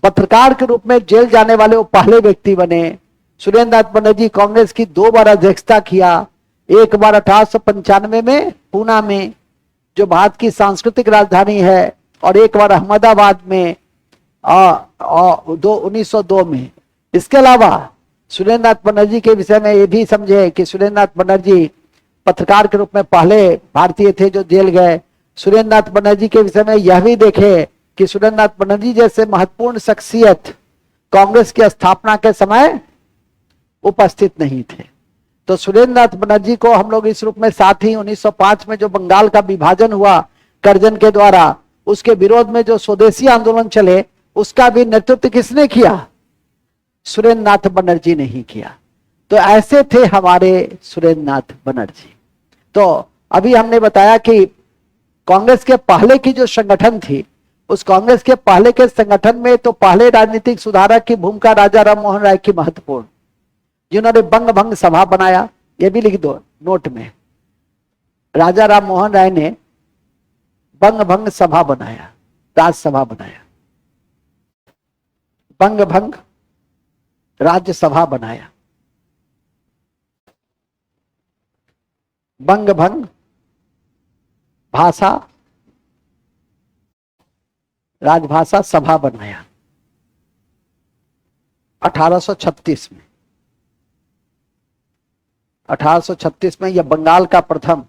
पत्रकार के रूप में जेल जाने वाले वो पहले व्यक्ति बने। सुरेंद्र नाथ बनर्जी कांग्रेस की 2 बार अध्यक्षता किया, एक बार 1895 में पूना में जो भारत की सांस्कृतिक राजधानी है, और एक बार अहमदाबाद में 1902 में। इसके अलावा सुरेंद्र नाथ बनर्जी के विषय में ये भी समझे कि सुरेंद्र नाथ बनर्जी पत्रकार के रूप में पहले भारतीय थे जो जेल गए। सुरेंद्र नाथ बनर्जी के विषय में यह भी देखे कि सुरेंद्र नाथ बनर्जी जैसे महत्वपूर्ण शख्सियत कांग्रेस की स्थापना के समय उपस्थित नहीं थे। तो सुरेंद्र नाथ बनर्जी को हम लोग इस रूप में साथ ही 1905 में जो बंगाल का विभाजन हुआ कर्जन के द्वारा, उसके विरोध में जो स्वदेशी आंदोलन चले, उसका भी नेतृत्व किसने किया? सुरेंद्र नाथ बनर्जी ने ही किया। तो ऐसे थे हमारे सुरेंद्र नाथ बनर्जी। तो अभी हमने बताया कि कांग्रेस के पहले की जो संगठन थी, उस कांग्रेस के पहले के संगठन में तो पहले राजनीतिक सुधारक की भूमिका राजा राम मोहन राय की महत्वपूर्ण, जिन्होंने बंग भंग सभा बनाया। ये भी लिख दो नोट में, राजा राम मोहन राय ने बंग भंग सभा बनाया, राजसभा बनाया, बंग भंग राज्यसभा बनाया, बंग भंग भाषा राजभाषा सभा बनाया 1836 में। 1836 में यह बंगाल का प्रथम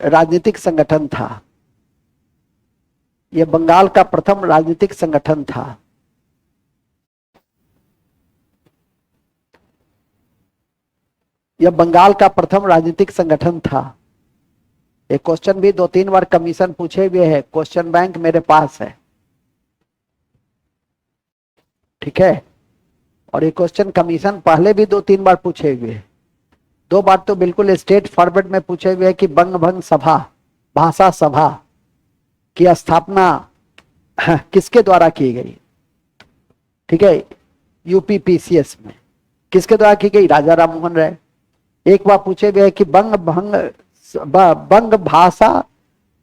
राजनीतिक संगठन था। यह बंगाल का प्रथम राजनीतिक संगठन था। यह बंगाल का प्रथम राजनीतिक संगठन था। एक क्वेश्चन भी 2-3 बार कमीशन पूछे हुए है, क्वेश्चन बैंक मेरे पास है, ठीक है। और ये क्वेश्चन कमीशन पहले भी 2-3 बार पूछे हुए हैं। 2 बार तो बिल्कुल स्टेट फॉरवर्ड में पूछे हुए हैं कि बंग भंग सभा, भाषा सभा की स्थापना किसके द्वारा की गई, ठीक है, यूपीपीसीएस में किसके द्वारा की गई? राजा राम मोहन राय। एक बार पूछे हुए हैं कि बंग भाषा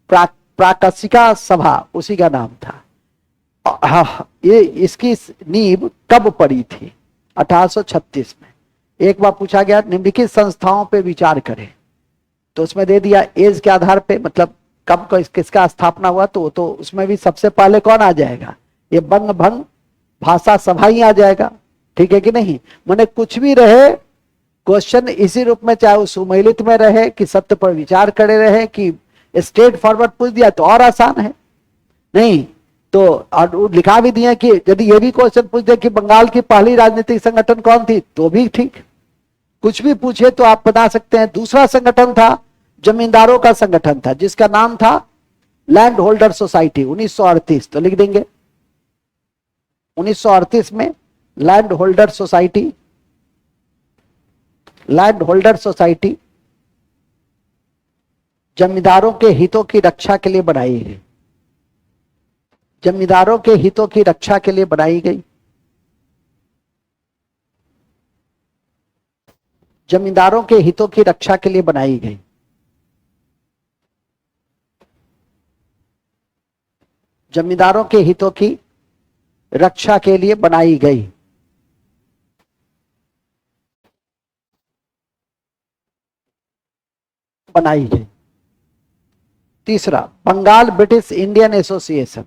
प्राकशिका सभा, उसी का नाम था। ये इसकी नींव कब पड़ी थी? 1836 में। एक बार पूछा गया निम्नलिखित संस्थाओं पे विचार करें, तो उसमें दे दिया एज के आधार पे, मतलब कब किसका स्थापना हुआ, तो उसमें भी सबसे पहले कौन आ जाएगा? ये बंग भंग भाषा सभा ही आ जाएगा, ठीक है कि नहीं। माने कुछ भी रहे क्वेश्चन इसी रूप में, चाहे वो सुमेलित में रहे कि सत्य पर विचार करे रहे कि स्ट्रेट फॉरवर्ड पूछ दिया तो और आसान है, नहीं तो और लिखा भी दिया कि यदि ये भी क्वेश्चन पूछ दे कि बंगाल की पहली राजनीतिक संगठन कौन थी, तो भी ठीक। कुछ भी पूछे तो आप बता सकते हैं। दूसरा संगठन था जमींदारों का संगठन था, जिसका नाम था लैंड होल्डर सोसाइटी, 1938। तो लिख देंगे 1938 में land holder society, land holder society जमींदारों के हितों की रक्षा के लिए बनाई गई, जमींदारों के हितों की रक्षा के लिए बनाई गई, जमींदारों के हितों की रक्षा के लिए बनाई गई। जमींदारों के हितों की रक्षा के लिए बनाई गई। बनाई गई। तीसरा Bengal British Indian Association,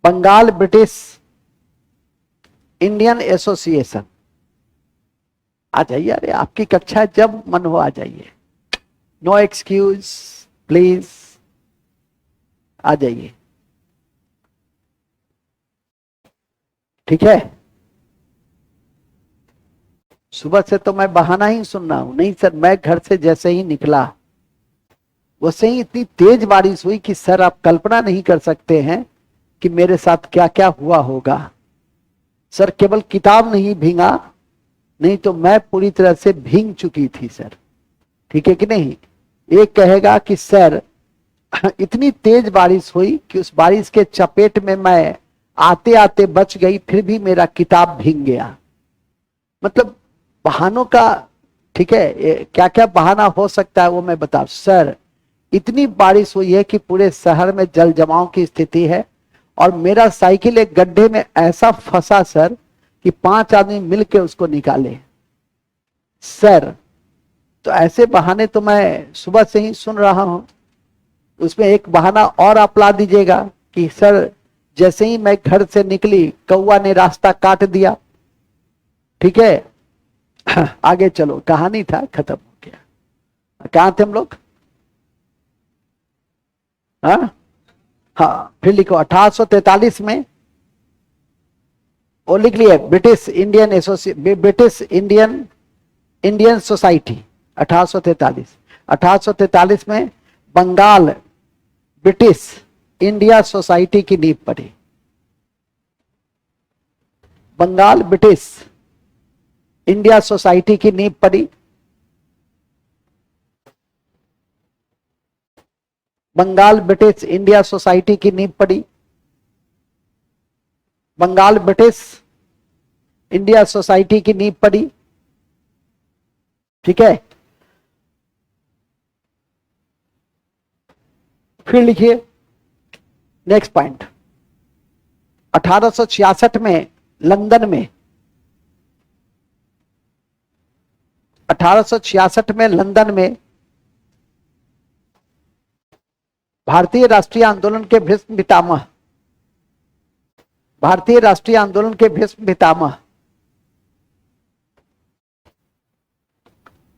Bengal British Indian Association. आ जाइए, अरे आपकी कक्षा जब मन हो आ जाइए, नो एक्सक्यूज प्लीज, आ जाइए, ठीक है। सुबह से तो मैं बहाना ही सुन रहा हूं। नहीं सर, मैं घर से जैसे ही निकला वैसे ही इतनी तेज बारिश हुई कि सर आप कल्पना नहीं कर सकते हैं कि मेरे साथ क्या क्या हुआ होगा। सर केवल किताब नहीं भींगा, नहीं तो मैं पूरी तरह से भींग चुकी थी सर। ठीक है कि नहीं। एक कहेगा कि सर इतनी तेज बारिश हुई कि उस बारिश के चपेट में मैं आते आते बच गई, फिर भी मेरा किताब भीग गया। मतलब बहानों का, ठीक है, क्या क्या बहाना हो सकता है वो मैं बता। सर इतनी बारिश हुई है कि पूरे शहर में जल जमाव की स्थिति है और मेरा साइकिल एक गड्ढे में ऐसा फंसा सर कि 5 आदमी मिलकर उसको निकाले। सर तो ऐसे बहाने तो मैं सुबह से ही सुन रहा हूं। उसमें एक बहाना और आप ला दीजिएगा कि सर जैसे ही मैं घर से निकली कौवा ने रास्ता काट दिया। ठीक है आगे चलो, कहानी था खत्म हो गया। कहां थे हम लोग? हाँ फिर लिखो 1843 में वो लिख लिए ब्रिटिश इंडियन सोसाइटी 1843। 1843 में बंगाल ब्रिटिश इंडिया सोसाइटी की नींव पड़ी। बंगाल ब्रिटिश इंडिया सोसाइटी की नींव पड़ी। बंगाल ब्रिटिश इंडिया सोसाइटी की नींव पड़ी। बंगाल ब्रिटिश इंडिया सोसाइटी की नींव पड़ी। ठीक है, फिर लिखिए नेक्स्ट पॉइंट। 1866 में लंदन में 1866 में लंदन में भारतीय राष्ट्रीय आंदोलन के भीष्म पितामह, भारतीय राष्ट्रीय आंदोलन के भीष्म पितामह,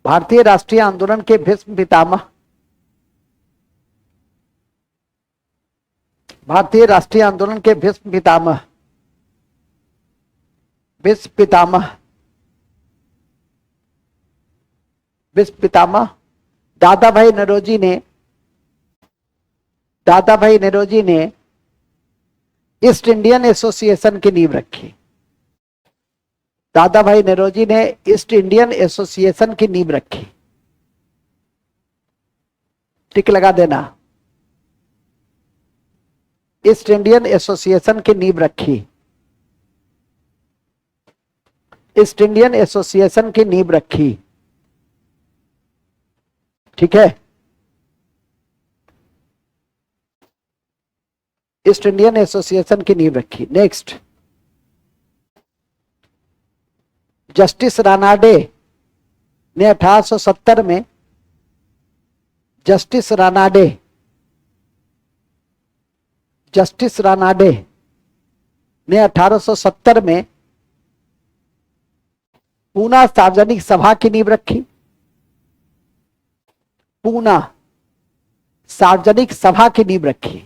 भारतीय राष्ट्रीय आंदोलन के भीष्म पितामह, भारतीय राष्ट्रीय आंदोलन के भीष्म पितामह, भीष्म पितामह, भीष्म पितामह दादा भाई नौरोजी ने ईस्ट इंडियन एसोसिएशन की नींव रखी। दादा भाई नौरोजी ने ईस्ट इंडियन एसोसिएशन की नींव रखी। टिक लगा देना, ईस्ट इंडियन एसोसिएशन की नींव रखी। ईस्ट इंडियन एसोसिएशन की नींव रखी। ठीक है, ईस्ट इंडियन एसोसिएशन की नींव रखी। नेक्स्ट, जस्टिस रानाडे ने 1870 में, जस्टिस रानाडे ने 1870 में पूना सार्वजनिक सभा की नींव रखी। पूना सार्वजनिक सभा की नींव रखी।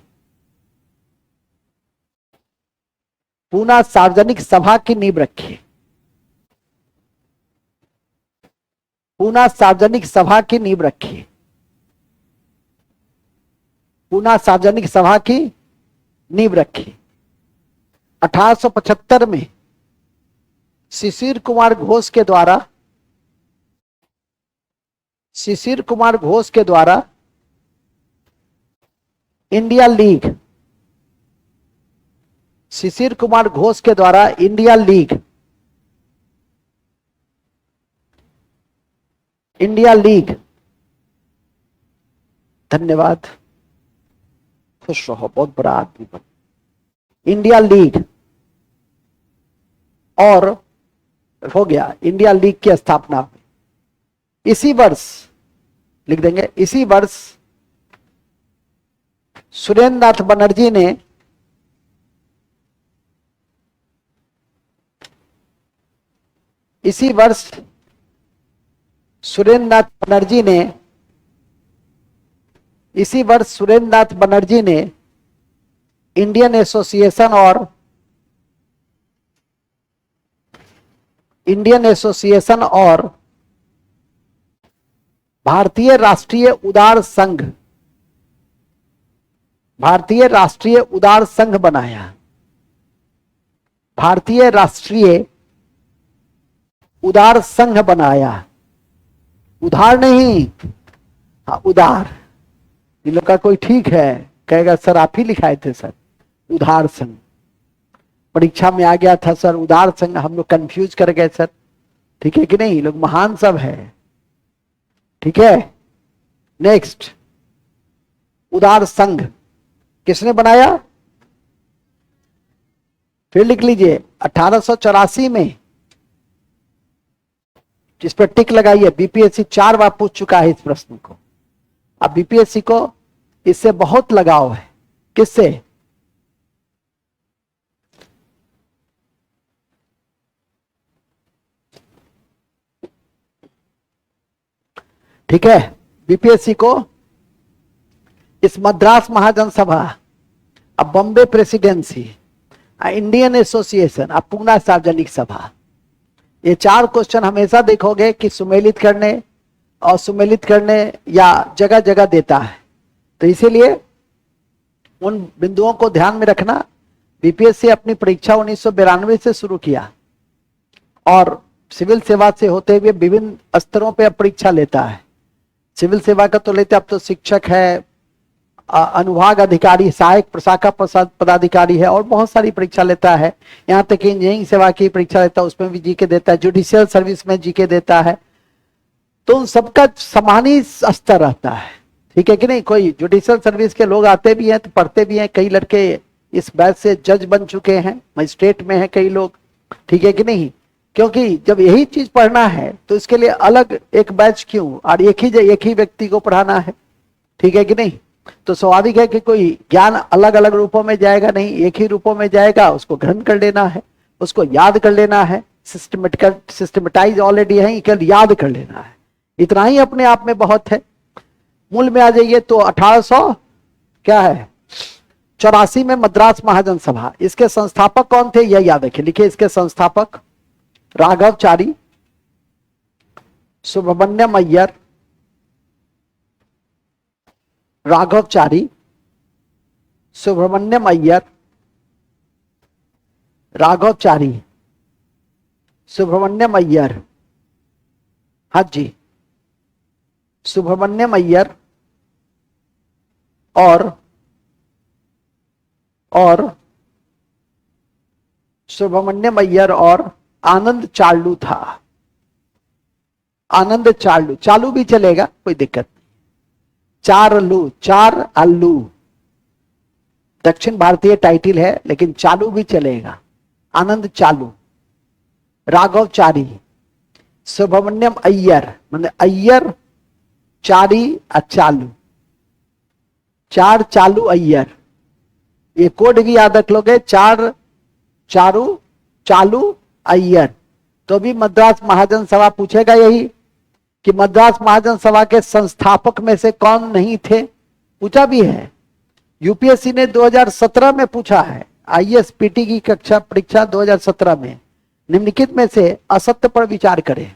पूना सार्वजनिक सभा की नींव रखी। पूना सार्वजनिक सभा की नींव रखी। पूना सार्वजनिक सभा की नींव रखी। 1875 में शिशिर कुमार घोष के द्वारा, शिशिर कुमार घोष के द्वारा इंडिया लीग, शिशिर कुमार घोष के द्वारा इंडिया लीग, इंडिया लीग, धन्यवाद, खुश रहो, बहुत बड़ा आदमी बन, इंडिया लीग, और हो गया इंडिया लीग की स्थापना हुई। इसी वर्ष लिख देंगे, इसी वर्ष सुरेंद्र नाथ बनर्जी ने, इसी वर्ष सुरेंद्र नाथ बनर्जी ने, इसी वर्ष सुरेंद्र नाथ बनर्जी ने इंडियन एसोसिएशन और भारतीय राष्ट्रीय उदार संघ भारतीय राष्ट्रीय उदार संघ बनाया। भारतीय राष्ट्रीय उदार संघ बनाया। उधार नहीं, हाँ उदार। इन लोग का कोई ठीक है कहेगा सर आप ही लिखाए थे सर उधार संघ, परीक्षा में आ गया था सर उधार संघ, हम लोग कंफ्यूज कर गए सर। ठीक है कि नहीं, लोग महान सब है। ठीक है, नेक्स्ट, उदार संघ किसने बनाया, फिर लिख लीजिए 1884 में। जिस पर टिक लगाइए, बीपीएससी 4 बार पूछ चुका है इस प्रश्न को। अब बीपीएससी को इससे बहुत लगाव है। किससे, ठीक है, बीपीएससी को इस मद्रास महाजन सभा, अब बॉम्बे प्रेसिडेंसी, इंडियन एसोसिएशन, अब पूना सार्वजनिक सभा, ये 4 क्वेश्चन हमेशा देखोगे कि सुमेलित करने और सुमेलित करने या जगह जगह देता है। तो इसीलिए उन बिंदुओं को ध्यान में रखना। बीपीएससी अपनी परीक्षा 1992 से शुरू किया और सिविल सेवा से होते हुए विभिन्न स्तरों पर परीक्षा लेता है। सिविल सेवा का तो लेते, अब तो शिक्षक है, अनुभाग अधिकारी, सहायक प्रशाखा पदाधिकारी है और बहुत सारी परीक्षा लेता है। यहाँ तक कि इंजीनियरिंग सेवा की परीक्षा लेता है, उसमें भी जीके देता है, जुडिशियल सर्विस में जीके देता है। तो उन सबका समान ही स्तर रहता है। ठीक है कि नहीं, कोई जुडिशियल सर्विस के लोग आते भी हैं तो पढ़ते भी हैं। कई लड़के इस बैच से जज बन चुके हैं, मजिस्ट्रेट में है कई लोग। ठीक है कि नहीं, क्योंकि जब यही चीज पढ़ना है तो इसके लिए अलग एक बैच क्यों, और एक ही व्यक्ति को पढ़ाना है। ठीक है कि नहीं, तो स्वाभाविक है कि कोई ज्ञान अलग अलग रूपों में जाएगा नहीं, एक ही रूपों में जाएगा। उसको ग्रहण कर लेना है, उसको याद कर लेना है। सिस्टमेटाइज ऑलरेडी है, केवल याद कर लेना है, इतना ही अपने आप में बहुत है। मूल में आ जाइए तो 1800 क्या है 84 में मद्रास महाजन सभा, इसके संस्थापक कौन थे यह याद रखिए। लिखिए इसके संस्थापक राघवचारी, सुब्रमण्यम अय्यर, राघवचारी, सुब्रमण्यम अय्यर, राघवचारी, सुब्रमण्यम अय्यर, हाँ जी, सुब्रमण्यम अय्यर और सुब्रमण्यम अय्यर और आनंद चार्लू था। आनंद चार्लू, चालू भी चलेगा कोई दिक्कत नहीं। चार आलू दक्षिण भारतीय टाइटल है, लेकिन चालू भी चलेगा। आनंद चालू, राघवचारी, सुब्रमण्यम अय्यर, मतलब अय्यर चारी चालू, 4 चालू अय्यर। ये कोड भी याद रख लोगे, 4 चारू चालू अय्यर। तो भी मद्रास महाजन सभा पूछेगा यही कि मद्रास महाजन सभा के संस्थापक में से कौन नहीं थे, पूछा भी है। यूपीएससी ने 2017 में पूछा है, आईएएस-पीटी की कक्षा परीक्षा 2017 में, निम्नलिखित में से असत्य पर विचार करें।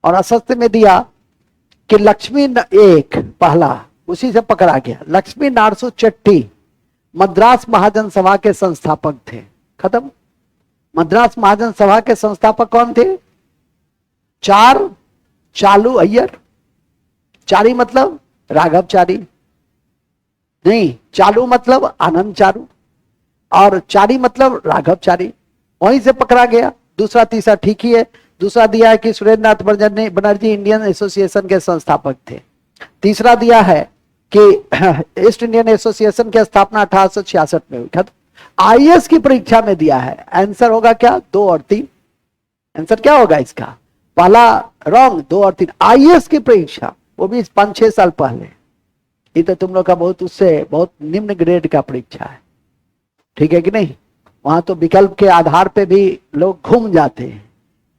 और असत्य में दिया कि लक्ष्मी एक पहला, उसी से पकड़ा गया, लक्ष्मी नारसू चट्टी मद्रास महाजन सभा के संस्थापक थे। खत्म। मद्रास महाजन सभा के संस्थापक कौन थे, 4 चालू अय्यर। चारी मतलब राघवचारी नहीं, चालू मतलब आनंद चारू, और चारी मतलब राघवचारी, वहीं से पकड़ा गया। दूसरा तीसरा ठीक ही है। दूसरा दिया है कि सुरेंद्र नाथ बनर्जी इंडियन एसोसिएशन के संस्थापक थे। तीसरा दिया है कि ईस्ट इंडियन एसोसिएशन की स्थापना 1866 में हुई। खत्म। आईएएस की परीक्षा में दिया है, आंसर होगा क्या 2 और 3। आंसर क्या होगा इसका, पहला रॉन्ग, 2 और 3। आईएएस की परीक्षा, वो भी 5-6 साल पहले। ये तो तुम लोग का बहुत उससे बहुत निम्न ग्रेड का परीक्षा है। ठीक है कि नहीं, वहां तो विकल्प के आधार पे भी लोग घूम जाते हैं।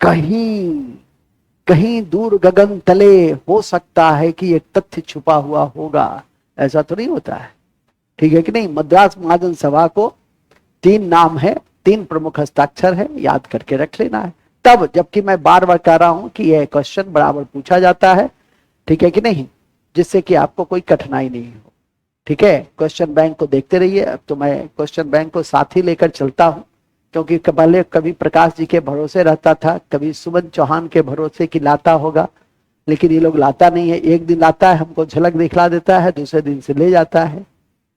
कहीं कहीं दूर गगन तले हो सकता है कि एक तथ्य छुपा हुआ होगा, ऐसा तो नहीं होता है। ठीक है कि नहीं। मद्रास महाजन सभा को 3 नाम है, 3 प्रमुख हस्ताक्षर है, याद करके रख लेना है। तब जबकि मैं बार बार कह रहा हूं कि यह क्वेश्चन बराबर पूछा जाता है। ठीक है कि नहीं, जिससे कि आपको कोई कठिनाई नहीं हो। ठीक है, क्वेश्चन बैंक को देखते रहिए। अब तो मैं क्वेश्चन बैंक को साथ ही लेकर चलता हूं, क्योंकि पहले कभी प्रकाश जी के भरोसे रहता था, कभी सुमन चौहान के भरोसे कि लाता होगा, लेकिन ये लोग लाता नहीं है। एक दिन लाता है, हमको झलक दिखला देता है, दूसरे दिन से ले जाता है।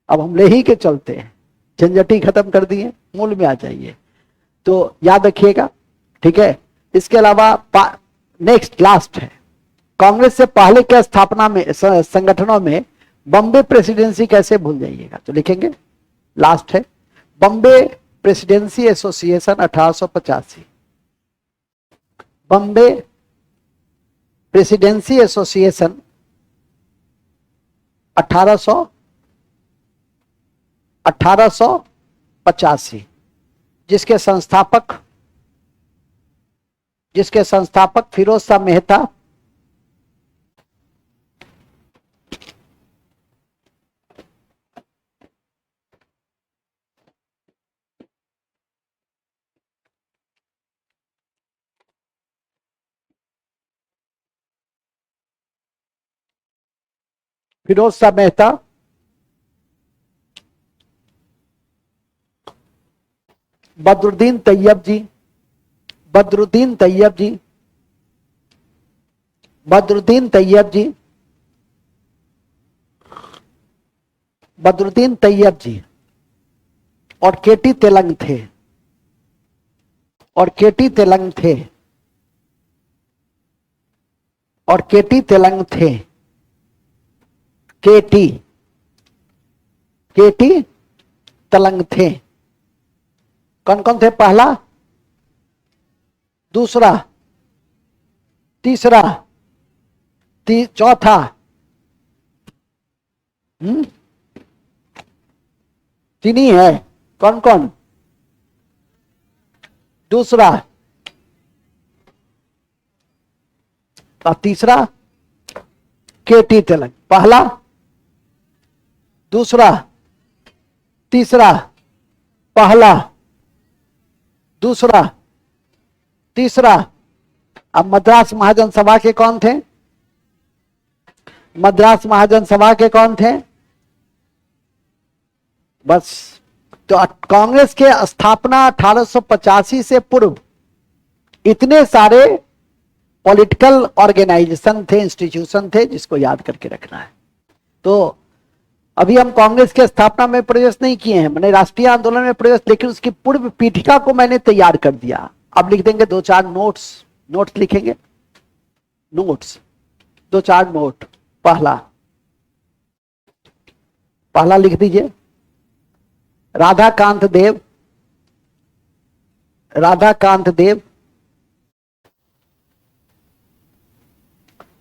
अब हम ले ही के चलते हैं, झंझटी खत्म कर दिए, मूल में आ जाइए। तो याद रखिएगा, ठीक है। इसके अलावा नेक्स्ट लास्ट है, कांग्रेस से पहले के स्थापना में संगठनों में बॉम्बे प्रेसिडेंसी कैसे भूल जाइएगा, तो लिखेंगे लास्ट है Bombay presidency association 1885। Bombay presidency association 1885, जिसके संस्थापक फिरोज शाह मेहता, फिरोज शाह मेहता, बदरुद्दीन तैयब जी, बदरुद्दीन तैयब जी, बदरुद्दीन तैयब जी, बदरुद्दीन तैयब जी और केटी तेलंग थे, और केटी तेलंग थे, और केटी तेलंग थे, केटी केटी तेलंग थे। कौन कौन थे? पहला, दूसरा, तीसरा, चौथा, तीन ही है। कौन कौन? दूसरा और तीसरा केटी तेलंग। पहला, दूसरा, तीसरा, पहला, दूसरा, तीसरा। अब मद्रास महाजन सभा के कौन थे? मद्रास महाजन सभा के कौन थे? बस। तो कांग्रेस के स्थापना 1885 से पूर्व इतने सारे पॉलिटिकल ऑर्गेनाइजेशन थे, इंस्टीट्यूशन थे, जिसको याद करके रखना है। तो अभी हम कांग्रेस के स्थापना में प्रवेश नहीं किए हैं, मैंने राष्ट्रीय आंदोलन में प्रवेश, लेकिन उसकी पूर्व पीठिका को मैंने तैयार कर दिया। अब लिख देंगे दो चार नोट्स लिखेंगे, नोट्स, दो चार नोट। पहला लिख दीजिए, राधाकांत देव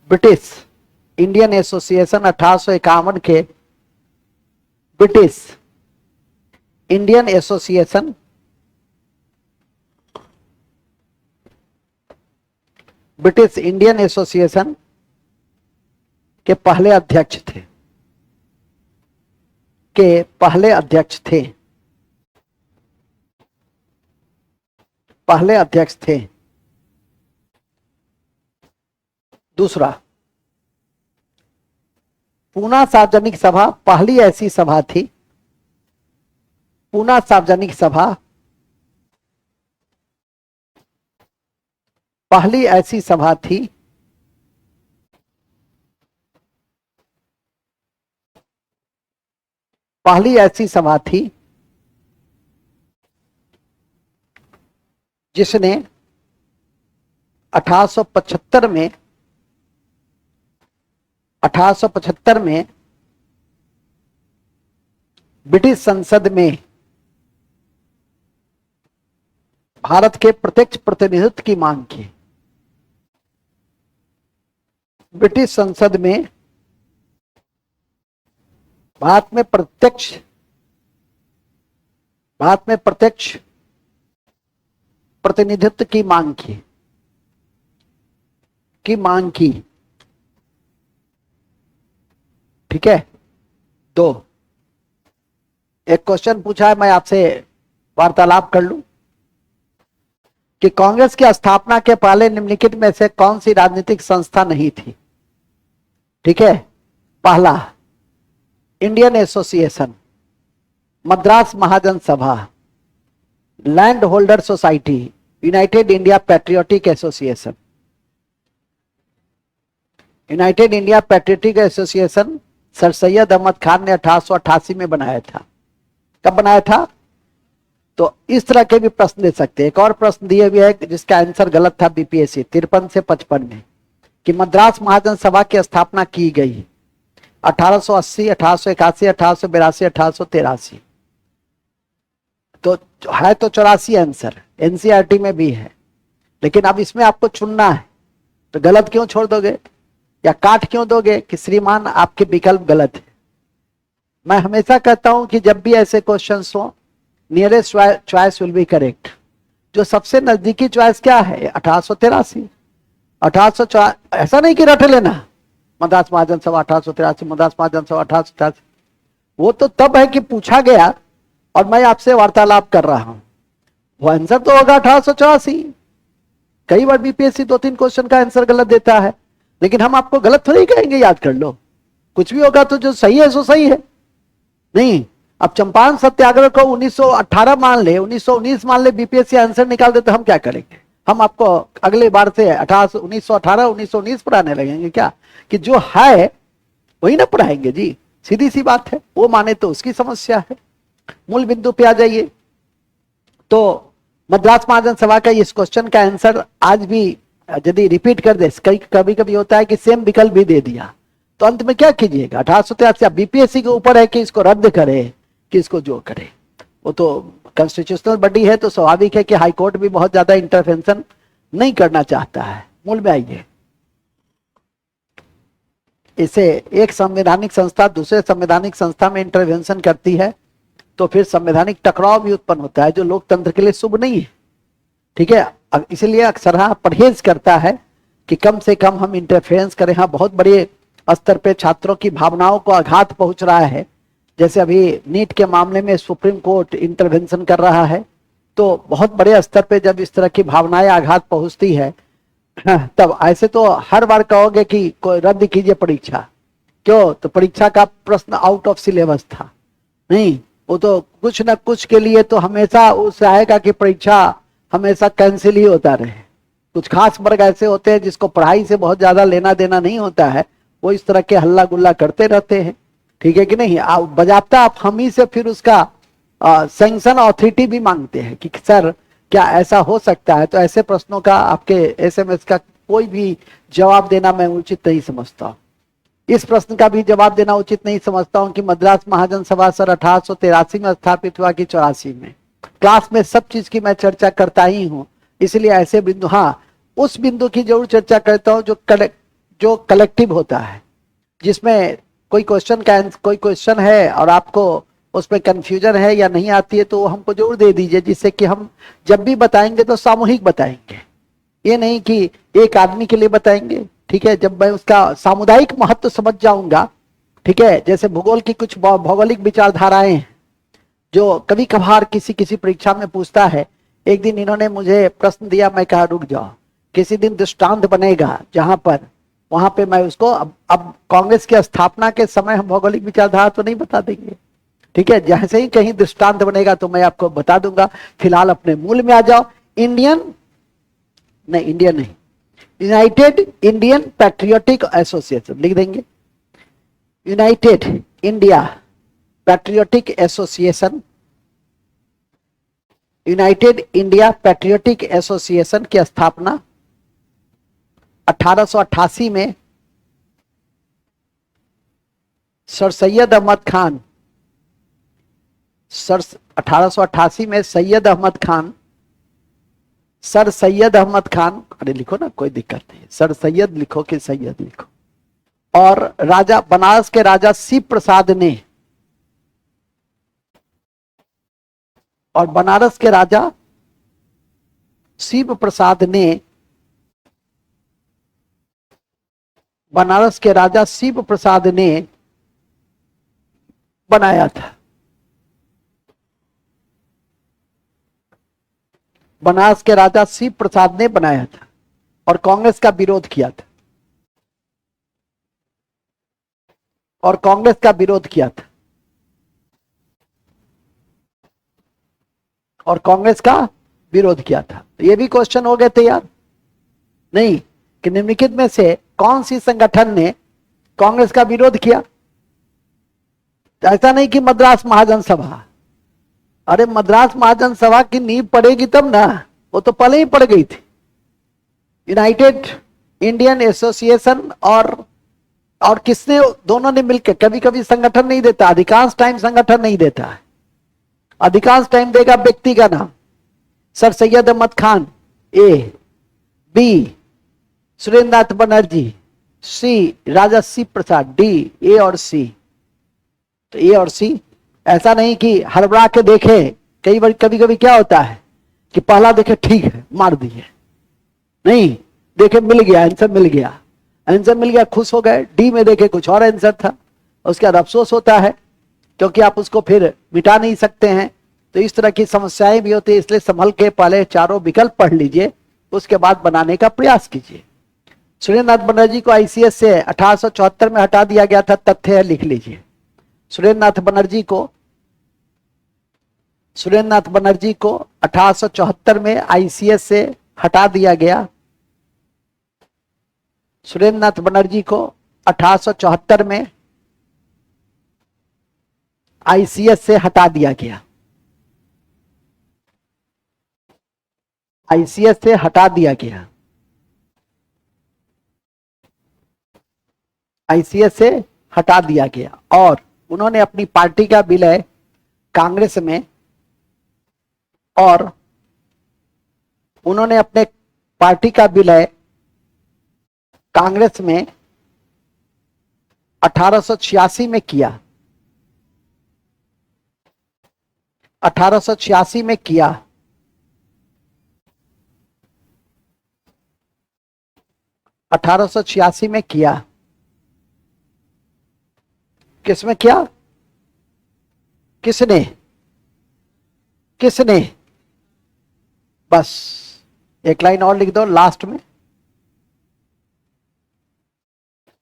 ब्रिटिश इंडियन एसोसिएशन 1851 के ब्रिटिश इंडियन एसोसिएशन के पहले अध्यक्ष थे। दूसरा, पूना सार्वजनिक सभा पहली ऐसी सभा थी, पूना सार्वजनिक सभा पहली ऐसी सभा थी जिसने 1875 में ब्रिटिश संसद में भारत के प्रत्यक्ष प्रतिनिधित्व की मांग की। ब्रिटिश संसद में भारत में प्रत्यक्ष प्रतिनिधित्व की मांग की। ठीक है। दो, एक क्वेश्चन पूछा है, मैं आपसे वार्तालाप कर लूं कि कांग्रेस की स्थापना के पहले निम्नलिखित में से कौन सी राजनीतिक संस्था नहीं थी? ठीक है। पहला, Indian association, Madras Mahajan Sabha, land holder society, United India patriotic association. United India patriotic association sir Syed Ahmed Khan ने 1888 में बनाया था। कब बनाया था? तो इस तरह के भी प्रश्न दे सकते हैं। एक और प्रश्न दिए हुए है जिसका आंसर गलत था बीपीएससी 53 से 55 में, कि मद्रास महाजन सभा की स्थापना की गई 1880, 1881, 1882, 1883। तो है तो 84 आंसर, एनसीईआरटी में भी है, लेकिन अब इसमें आपको चुनना है। तो गलत क्यों छोड़ दोगे या काट क्यों दोगे कि श्रीमान आपके विकल्प गलत है? मैं हमेशा कहता हूं कि जब भी ऐसे क्वेश्चंस हो, nearest choice will be correct. जो सबसे नजदीकी चॉइस क्या है? 1883, 1800। ऐसा नहीं कि रट लेना मद्रास महाजन सभा 1883, मद्रास महाजन सभा 1888। वो तो तब है कि पूछा गया और मैं आपसे वार्तालाप कर रहा हूं। वो आंसर तो होगा 1884। कई बार बीपीएससी 2-3 क्वेश्चन का आंसर गलत देता है, लेकिन हम आपको गलत थोड़ी कहेंगे, याद कर लो। कुछ भी होगा तो जो सही है सो सही है। नहीं, अब चंपारण सत्याग्रह को 1918 मान ले, 1919 मान ले, बीपीएससी आंसर निकाल दे तो हम क्या करेंगे? हम आपको अगले बार से 1918 1919 पढ़ाने लगेंगे क्या? कि जो है वही ना पढ़ाएंगे जी, सीधी सी बात है। वो माने तो उसकी समस्या है। मूल बिंदु पे आ जाइए। तो मद्रास महाजन सभा का इस क्वेश्चन का आंसर आज भी यदि रिपीट कर दे, कभी कभी होता है कि सेम विकल्प भी दे दिया, तो अंत में क्या कीजिएगा? 1883। बीपीएससी के ऊपर है कि इसको रद्द करे कि इसको जो करे। वो तो कॉन्स्टिट्यूशनल बॉडी है, तो स्वाभाविक है कि हाईकोर्ट भी बहुत ज्यादा इंटरवेंशन नहीं करना चाहता है। मूल में आइए। इसे एक संवैधानिक संस्था दूसरे संवैधानिक संस्था में इंटरवेंशन करती है तो फिर संवैधानिक टकराव भी उत्पन्न होता है, जो लोकतंत्र के लिए शुभ नहीं है। ठीक है, इसलिए अक्सर परहेज करता है कि कम से कम हम इंटरफेरेंस करें। हाँ, बहुत बड़े स्तर पे छात्रों की भावनाओं को आघात पहुंच रहा है। जैसे अभी नीट के मामले में सुप्रीम कोर्ट इंटरवेंशन कर रहा है, तो बहुत बड़े स्तर पे जब इस तरह की भावनाएं आघात पहुंचती है तब ऐसे तो हर बार कहोगे कि रद्द कीजिए परीक्षा। क्यों? तो परीक्षा का प्रश्न आउट ऑफ सिलेबस था। नहीं, वो तो कुछ न कुछ के लिए तो हमेशा उससे आएगा कि परीक्षा हमेशा कैंसिल ही होता रहे। कुछ खास वर्ग ऐसे होते हैं जिसको पढ़ाई से बहुत ज्यादा लेना देना नहीं होता है, वो इस तरह के हल्ला गुल्ला करते रहते हैं। ठीक है कि नहीं? बजाबता आप हम ही से फिर उसका सैंक्शन अथॉरिटी भी मांगते हैं कि सर क्या ऐसा हो सकता है? तो ऐसे प्रश्नों का आपके एसएमएस का कोई भी जवाब देना मैं उचित नहीं समझता। इस प्रश्न का भी जवाब देना उचित नहीं समझता हूं कि मद्रास महाजन सभा सर 1883 में स्थापित हुआ कि 84 में। क्लास में सब चीज की मैं चर्चा करता ही हूं, इसलिए ऐसे बिंदु, हाँ उस बिंदु की जरूर चर्चा करता हूं जो कलेक्टिव होता है, जिसमें कोई क्वेश्चन है और आपको उसमें कंफ्यूजन है या नहीं आती है तो वो हमको जरूर दे दीजिए, जिससे कि हम जब भी बताएंगे तो सामूहिक बताएंगे। ये नहीं कि एक आदमी के लिए बताएंगे। ठीक है, जब मैं उसका सामुदायिक महत्व समझ जाऊंगा। ठीक है, जैसे भूगोल की कुछ भौगोलिक विचारधाराएं हैं जो कभी कभार किसी परीक्षा में पूछता है। एक दिन इन्होंने मुझे प्रश्न दिया, मैं कहा रुक जाओ, किसी दिन दृष्टांत बनेगा जहां पर वहां पे मैं उसको अब कांग्रेस की स्थापना के समय हम भौगोलिक विचारधारा तो नहीं बता देंगे। ठीक है, जैसे ही कहीं दृष्टांत बनेगा तो मैं आपको बता दूंगा। फिलहाल अपने मूल में आ जाओ। इंडियन नहीं, यूनाइटेड इंडियन पैट्रियोटिक एसोसिएशन लिख देंगे। United India patriotic association, United India patriotic association की स्थापना 1888 में सर सैयद अहमद खान, 1888 में सर सैयद अहमद खान, अरे लिखो ना, कोई दिक्कत नहीं, सर सैयद लिखो कि सैयद लिखो, और राजा बनारस के राजा शिव प्रसाद ने, और बनारस के राजा शिव प्रसाद ने, बनारस के राजा शिव प्रसाद ने बनाया था। बनारस के राजा शिव प्रसाद ने बनाया था और कांग्रेस का विरोध किया था। और कांग्रेस का विरोध किया था, और कांग्रेस का विरोध किया था। तो ये भी क्वेश्चन हो गए थे यार, नहीं कि निम्नलिखित में से कौन सी संगठन ने कांग्रेस का विरोध किया? ऐसा नहीं कि मद्रास महाजन सभा, अरे मद्रास महाजन सभा की नींव पड़ेगी तब ना, वो तो पहले ही पड़ गई थी। यूनाइटेड इंडियन एसोसिएशन और किसने, दोनों ने मिलकर, कभी कभी संगठन नहीं देता, अधिकांश टाइम संगठन नहीं देता है, अधिकांश टाइम देगा व्यक्ति का नाम, sir Syed Ahmed Khan A, B Surendra Nath Banerjee, C Rajasvi Prasad, D A और सी। तो ए और सी, ऐसा नहीं कि हड़बड़ा के देखे, कई बार कभी कभी क्या होता है कि पहला देखे ठीक है मार दिए, नहीं देखे मिल गया आंसर, मिल गया आंसर, मिल गया खुश हो गए, डी में देखे कुछ और आंसर था, उसके बाद अफसोस होता है क्योंकि आप उसको फिर मिटा नहीं सकते हैं। तो इस तरह की समस्याएं भी होती है, इसलिए संभल के पहले चारों विकल्प पढ़ लीजिए, उसके बाद बनाने का प्रयास कीजिए। सुरेंद्र नाथ बनर्जी को आईसीएस से 1874 में हटा दिया गया था, तथ्य है, लिख लीजिए। सुरेंद्र नाथ बनर्जी को 1874 में आईसीएस से हटा दिया गया। सुरेंद्र नाथ बनर्जी को 1874 में आईसीएस से हटा दिया गया, आईसीएस से हटा दिया गया, आईसीएस से हटा दिया गया। और उन्होंने अपनी पार्टी का विलय कांग्रेस में, और उन्होंने अपने पार्टी का विलय कांग्रेस में 1886 में किया, 1886 में किया। 1886 में किया। किसमें किया? किसने? किसने? बस एक लाइन और लिख दो लास्ट में।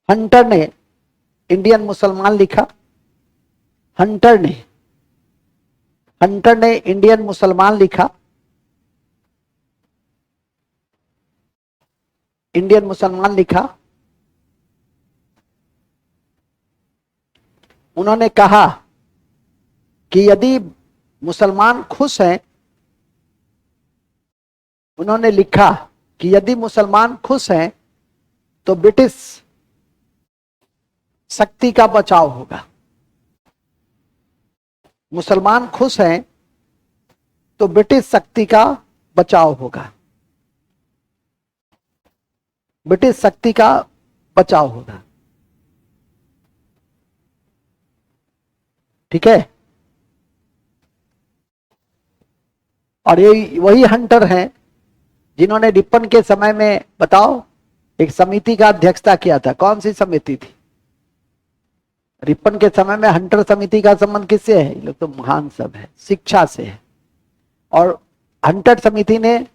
हंटर ने इंडियन मुसलमान लिखा, हंटर ने इंडियन मुसलमान लिखा, इंडियन मुसलमान लिखा। उन्होंने कहा कि यदि मुसलमान खुश हैं, उन्होंने लिखा कि यदि मुसलमान खुश हैं तो ब्रिटिश शक्ति का बचाव होगा। मुसलमान खुश हैं तो ब्रिटिश शक्ति का बचाव होगा, ब्रिटिश शक्ति का बचाव होगा। ठीक है। और ये वही हंटर हैं जिन्होंने रिपन के समय में, बताओ, एक समिति का अध्यक्षता किया था। कौन सी समिति थी? रिपन के समय में हंटर समिति का संबंध किससे है? ये लोग तो महान सब है, शिक्षा से है। और हंटर समिति ने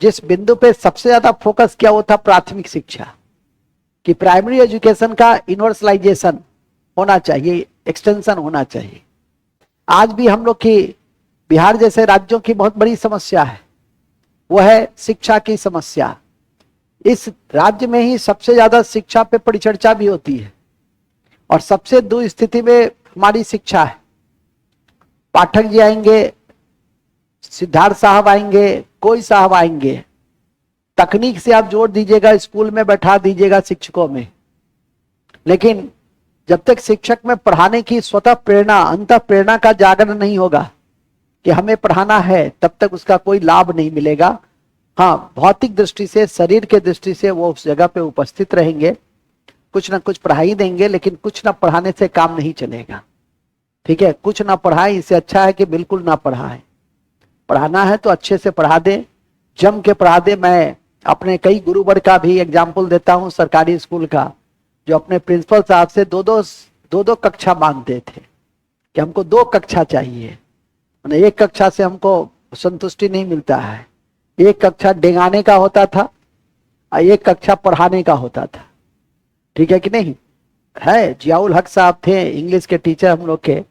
जिस बिंदु पे सबसे ज्यादा फोकस किया वो था प्राथमिक शिक्षा, कि प्राइमरी एजुकेशन का यूनिवर्सलाइजेशन होना चाहिए, एक्सटेंशन होना चाहिए। आज भी हम लोग की, बिहार जैसे राज्यों की बहुत बड़ी समस्या है, वो है शिक्षा की समस्या। इस राज्य में ही सबसे ज्यादा शिक्षा पे परिचर्चा भी होती है, और सबसे दुर्स्थिति स्थिति में हमारी शिक्षा है। पाठक जी आएंगे, सिद्धार्थ साहब आएंगे, कोई साहब आएंगे, तकनीक से आप जोड़ दीजिएगा, स्कूल में बैठा दीजिएगा शिक्षकों में, लेकिन जब तक शिक्षक में पढ़ाने की स्वतः प्रेरणा, अंतः प्रेरणा का जागरण नहीं होगा कि हमें पढ़ाना है, तब तक उसका कोई लाभ नहीं मिलेगा। हाँ, भौतिक दृष्टि से, शरीर के दृष्टि से वो उस जगह पे उपस्थित रहेंगे, कुछ ना कुछ पढ़ाई देंगे, लेकिन कुछ ना पढ़ाने से काम नहीं चलेगा। ठीक है, कुछ ना पढ़ाए, इससे अच्छा है कि बिल्कुल ना पढ़ाए। पढ़ाना है तो अच्छे से पढ़ा दे, जम के पढ़ा दे। मैं अपने कई गुरुवर का भी एग्जाम्पल देता हूँ, सरकारी स्कूल का, जो अपने प्रिंसिपल साहब से दो दो कक्षा मांगते थे कि हमको 2 कक्षा चाहिए। एक कक्षा से हमको संतुष्टि नहीं मिलता है, एक कक्षा डेंगाने का होता था और एक कक्षा पढ़ाने का होता था। ठीक है कि नहीं? है, जियाउल हक साहब थे इंग्लिश के टीचर हम लोग के,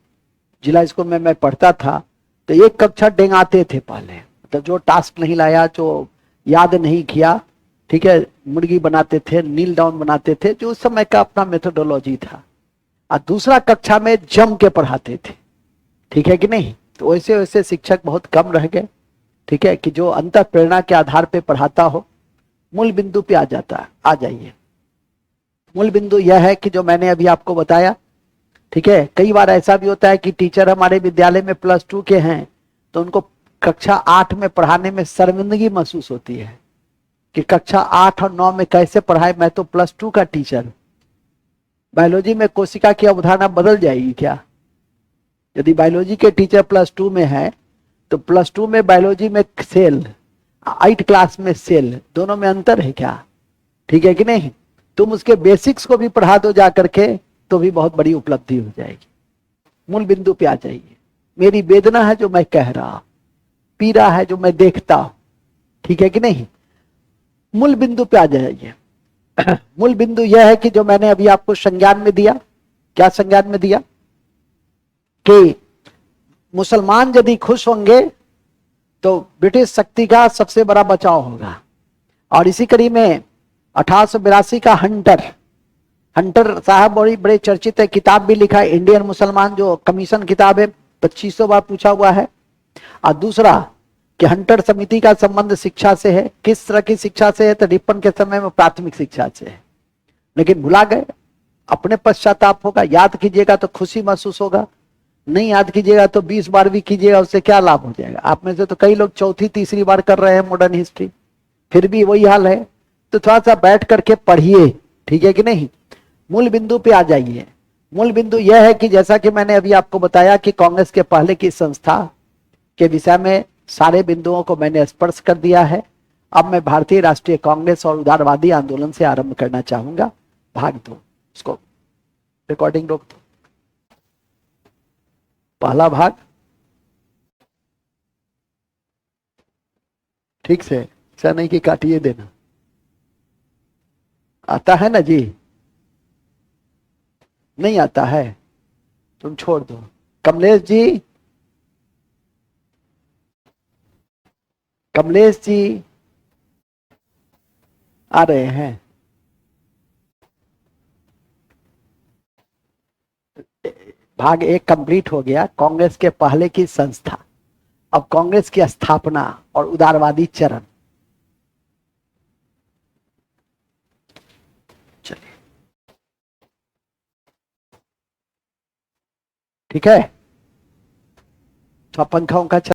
जिला स्कूल में मैं पढ़ता था। तो एक कक्षा डेंगाते थे पहले, तो जो टास्क नहीं लाया, जो याद नहीं किया, ठीक है, मुर्गी बनाते थे, नील डाउन बनाते थे, जो उस समय का अपना मेथोडोलॉजी था। और दूसरा कक्षा में जम के पढ़ाते थे, ठीक है कि नहीं। तो वैसे वैसे शिक्षक बहुत कम रह गए, ठीक है, कि जो अंतर प्रेरणा के आधार पे पढ़ाता हो। मूल बिंदु पे आ जाता है, आ जाइए। मूल बिंदु यह है कि जो मैंने अभी आपको बताया, ठीक है। कई बार ऐसा भी होता है कि टीचर हमारे विद्यालय में +2 के हैं, तो उनको कक्षा 8 में पढ़ाने में शर्मिंदगी महसूस होती है कि कक्षा 8 और 9 में कैसे पढ़ाए, मैं तो +2 का टीचर। बायोलॉजी में कोशिका की अवधारणा बदल जाएगी क्या? यदि बायोलॉजी के टीचर +2 में है, तो +2 में बायोलॉजी में सेल, 8 क्लास में सेल, दोनों में अंतर है क्या? ठीक है कि नहीं। तुम उसके बेसिक्स को भी पढ़ा दो जा करके, तो भी बहुत बड़ी उपलब्धि हो जाएगी। मूल बिंदु पे आ जाइए। मेरी वेदना है जो मैं कह रहा, पीड़ा है जो मैं देखता हूं, ठीक है कि नहीं। मूल बिंदु पे आ जाइए। मूल बिंदु यह है कि जो मैंने अभी आपको संज्ञान में दिया, क्या संज्ञान में दिया कि मुसलमान यदि खुश होंगे तो ब्रिटिश शक्ति का सबसे बड़ा बचाव होगा। और इसी कड़ी में 1882 का हंटर, हंटर साहब बड़ी बड़े चर्चित है, किताब भी लिखा है इंडियन मुसलमान, जो कमीशन किताब है, 2500 बार पूछा हुआ है। और दूसरा कि हंटर समिति का संबंध शिक्षा से है, किस तरह की शिक्षा से है, तो रिपन के समय में प्राथमिक शिक्षा से है, लेकिन भुला गए। अपने पश्चाताप होगा, याद कीजिएगा तो खुशी महसूस होगा, नहीं याद कीजिएगा तो 20 बार भी कीजिएगा, उससे क्या लाभ हो जाएगा। आप में से तो कई लोग चौथी तीसरी बार कर रहे हैं मॉडर्न हिस्ट्री, फिर भी वही हाल है। तो थोड़ा सा बैठ करके पढ़िए, ठीक है कि नहीं। मूल बिंदु पे आ जाइए। मूल बिंदु यह है कि जैसा कि मैंने अभी आपको बताया कि कांग्रेस के पहले की संस्था के विषय में सारे बिंदुओं को मैंने स्पर्श कर दिया है। अब मैं भारतीय राष्ट्रीय कांग्रेस और उदारवादी आंदोलन से आरंभ करना चाहूंगा। भाग 2, इसको रिकॉर्डिंग रोक दो। पहला भाग ठीक से, ऐसा नहीं कि काटिए देना। आता है ना जी? नहीं आता है, तुम छोड़ दो। कमलेश जी, कमलेश जी आ रहे हैं? भाग 1 कंप्लीट हो गया, कांग्रेस के पहले की संस्था। अब कांग्रेस की स्थापना और उदारवादी चरण। चलिए, ठीक है। तो पंखाओं का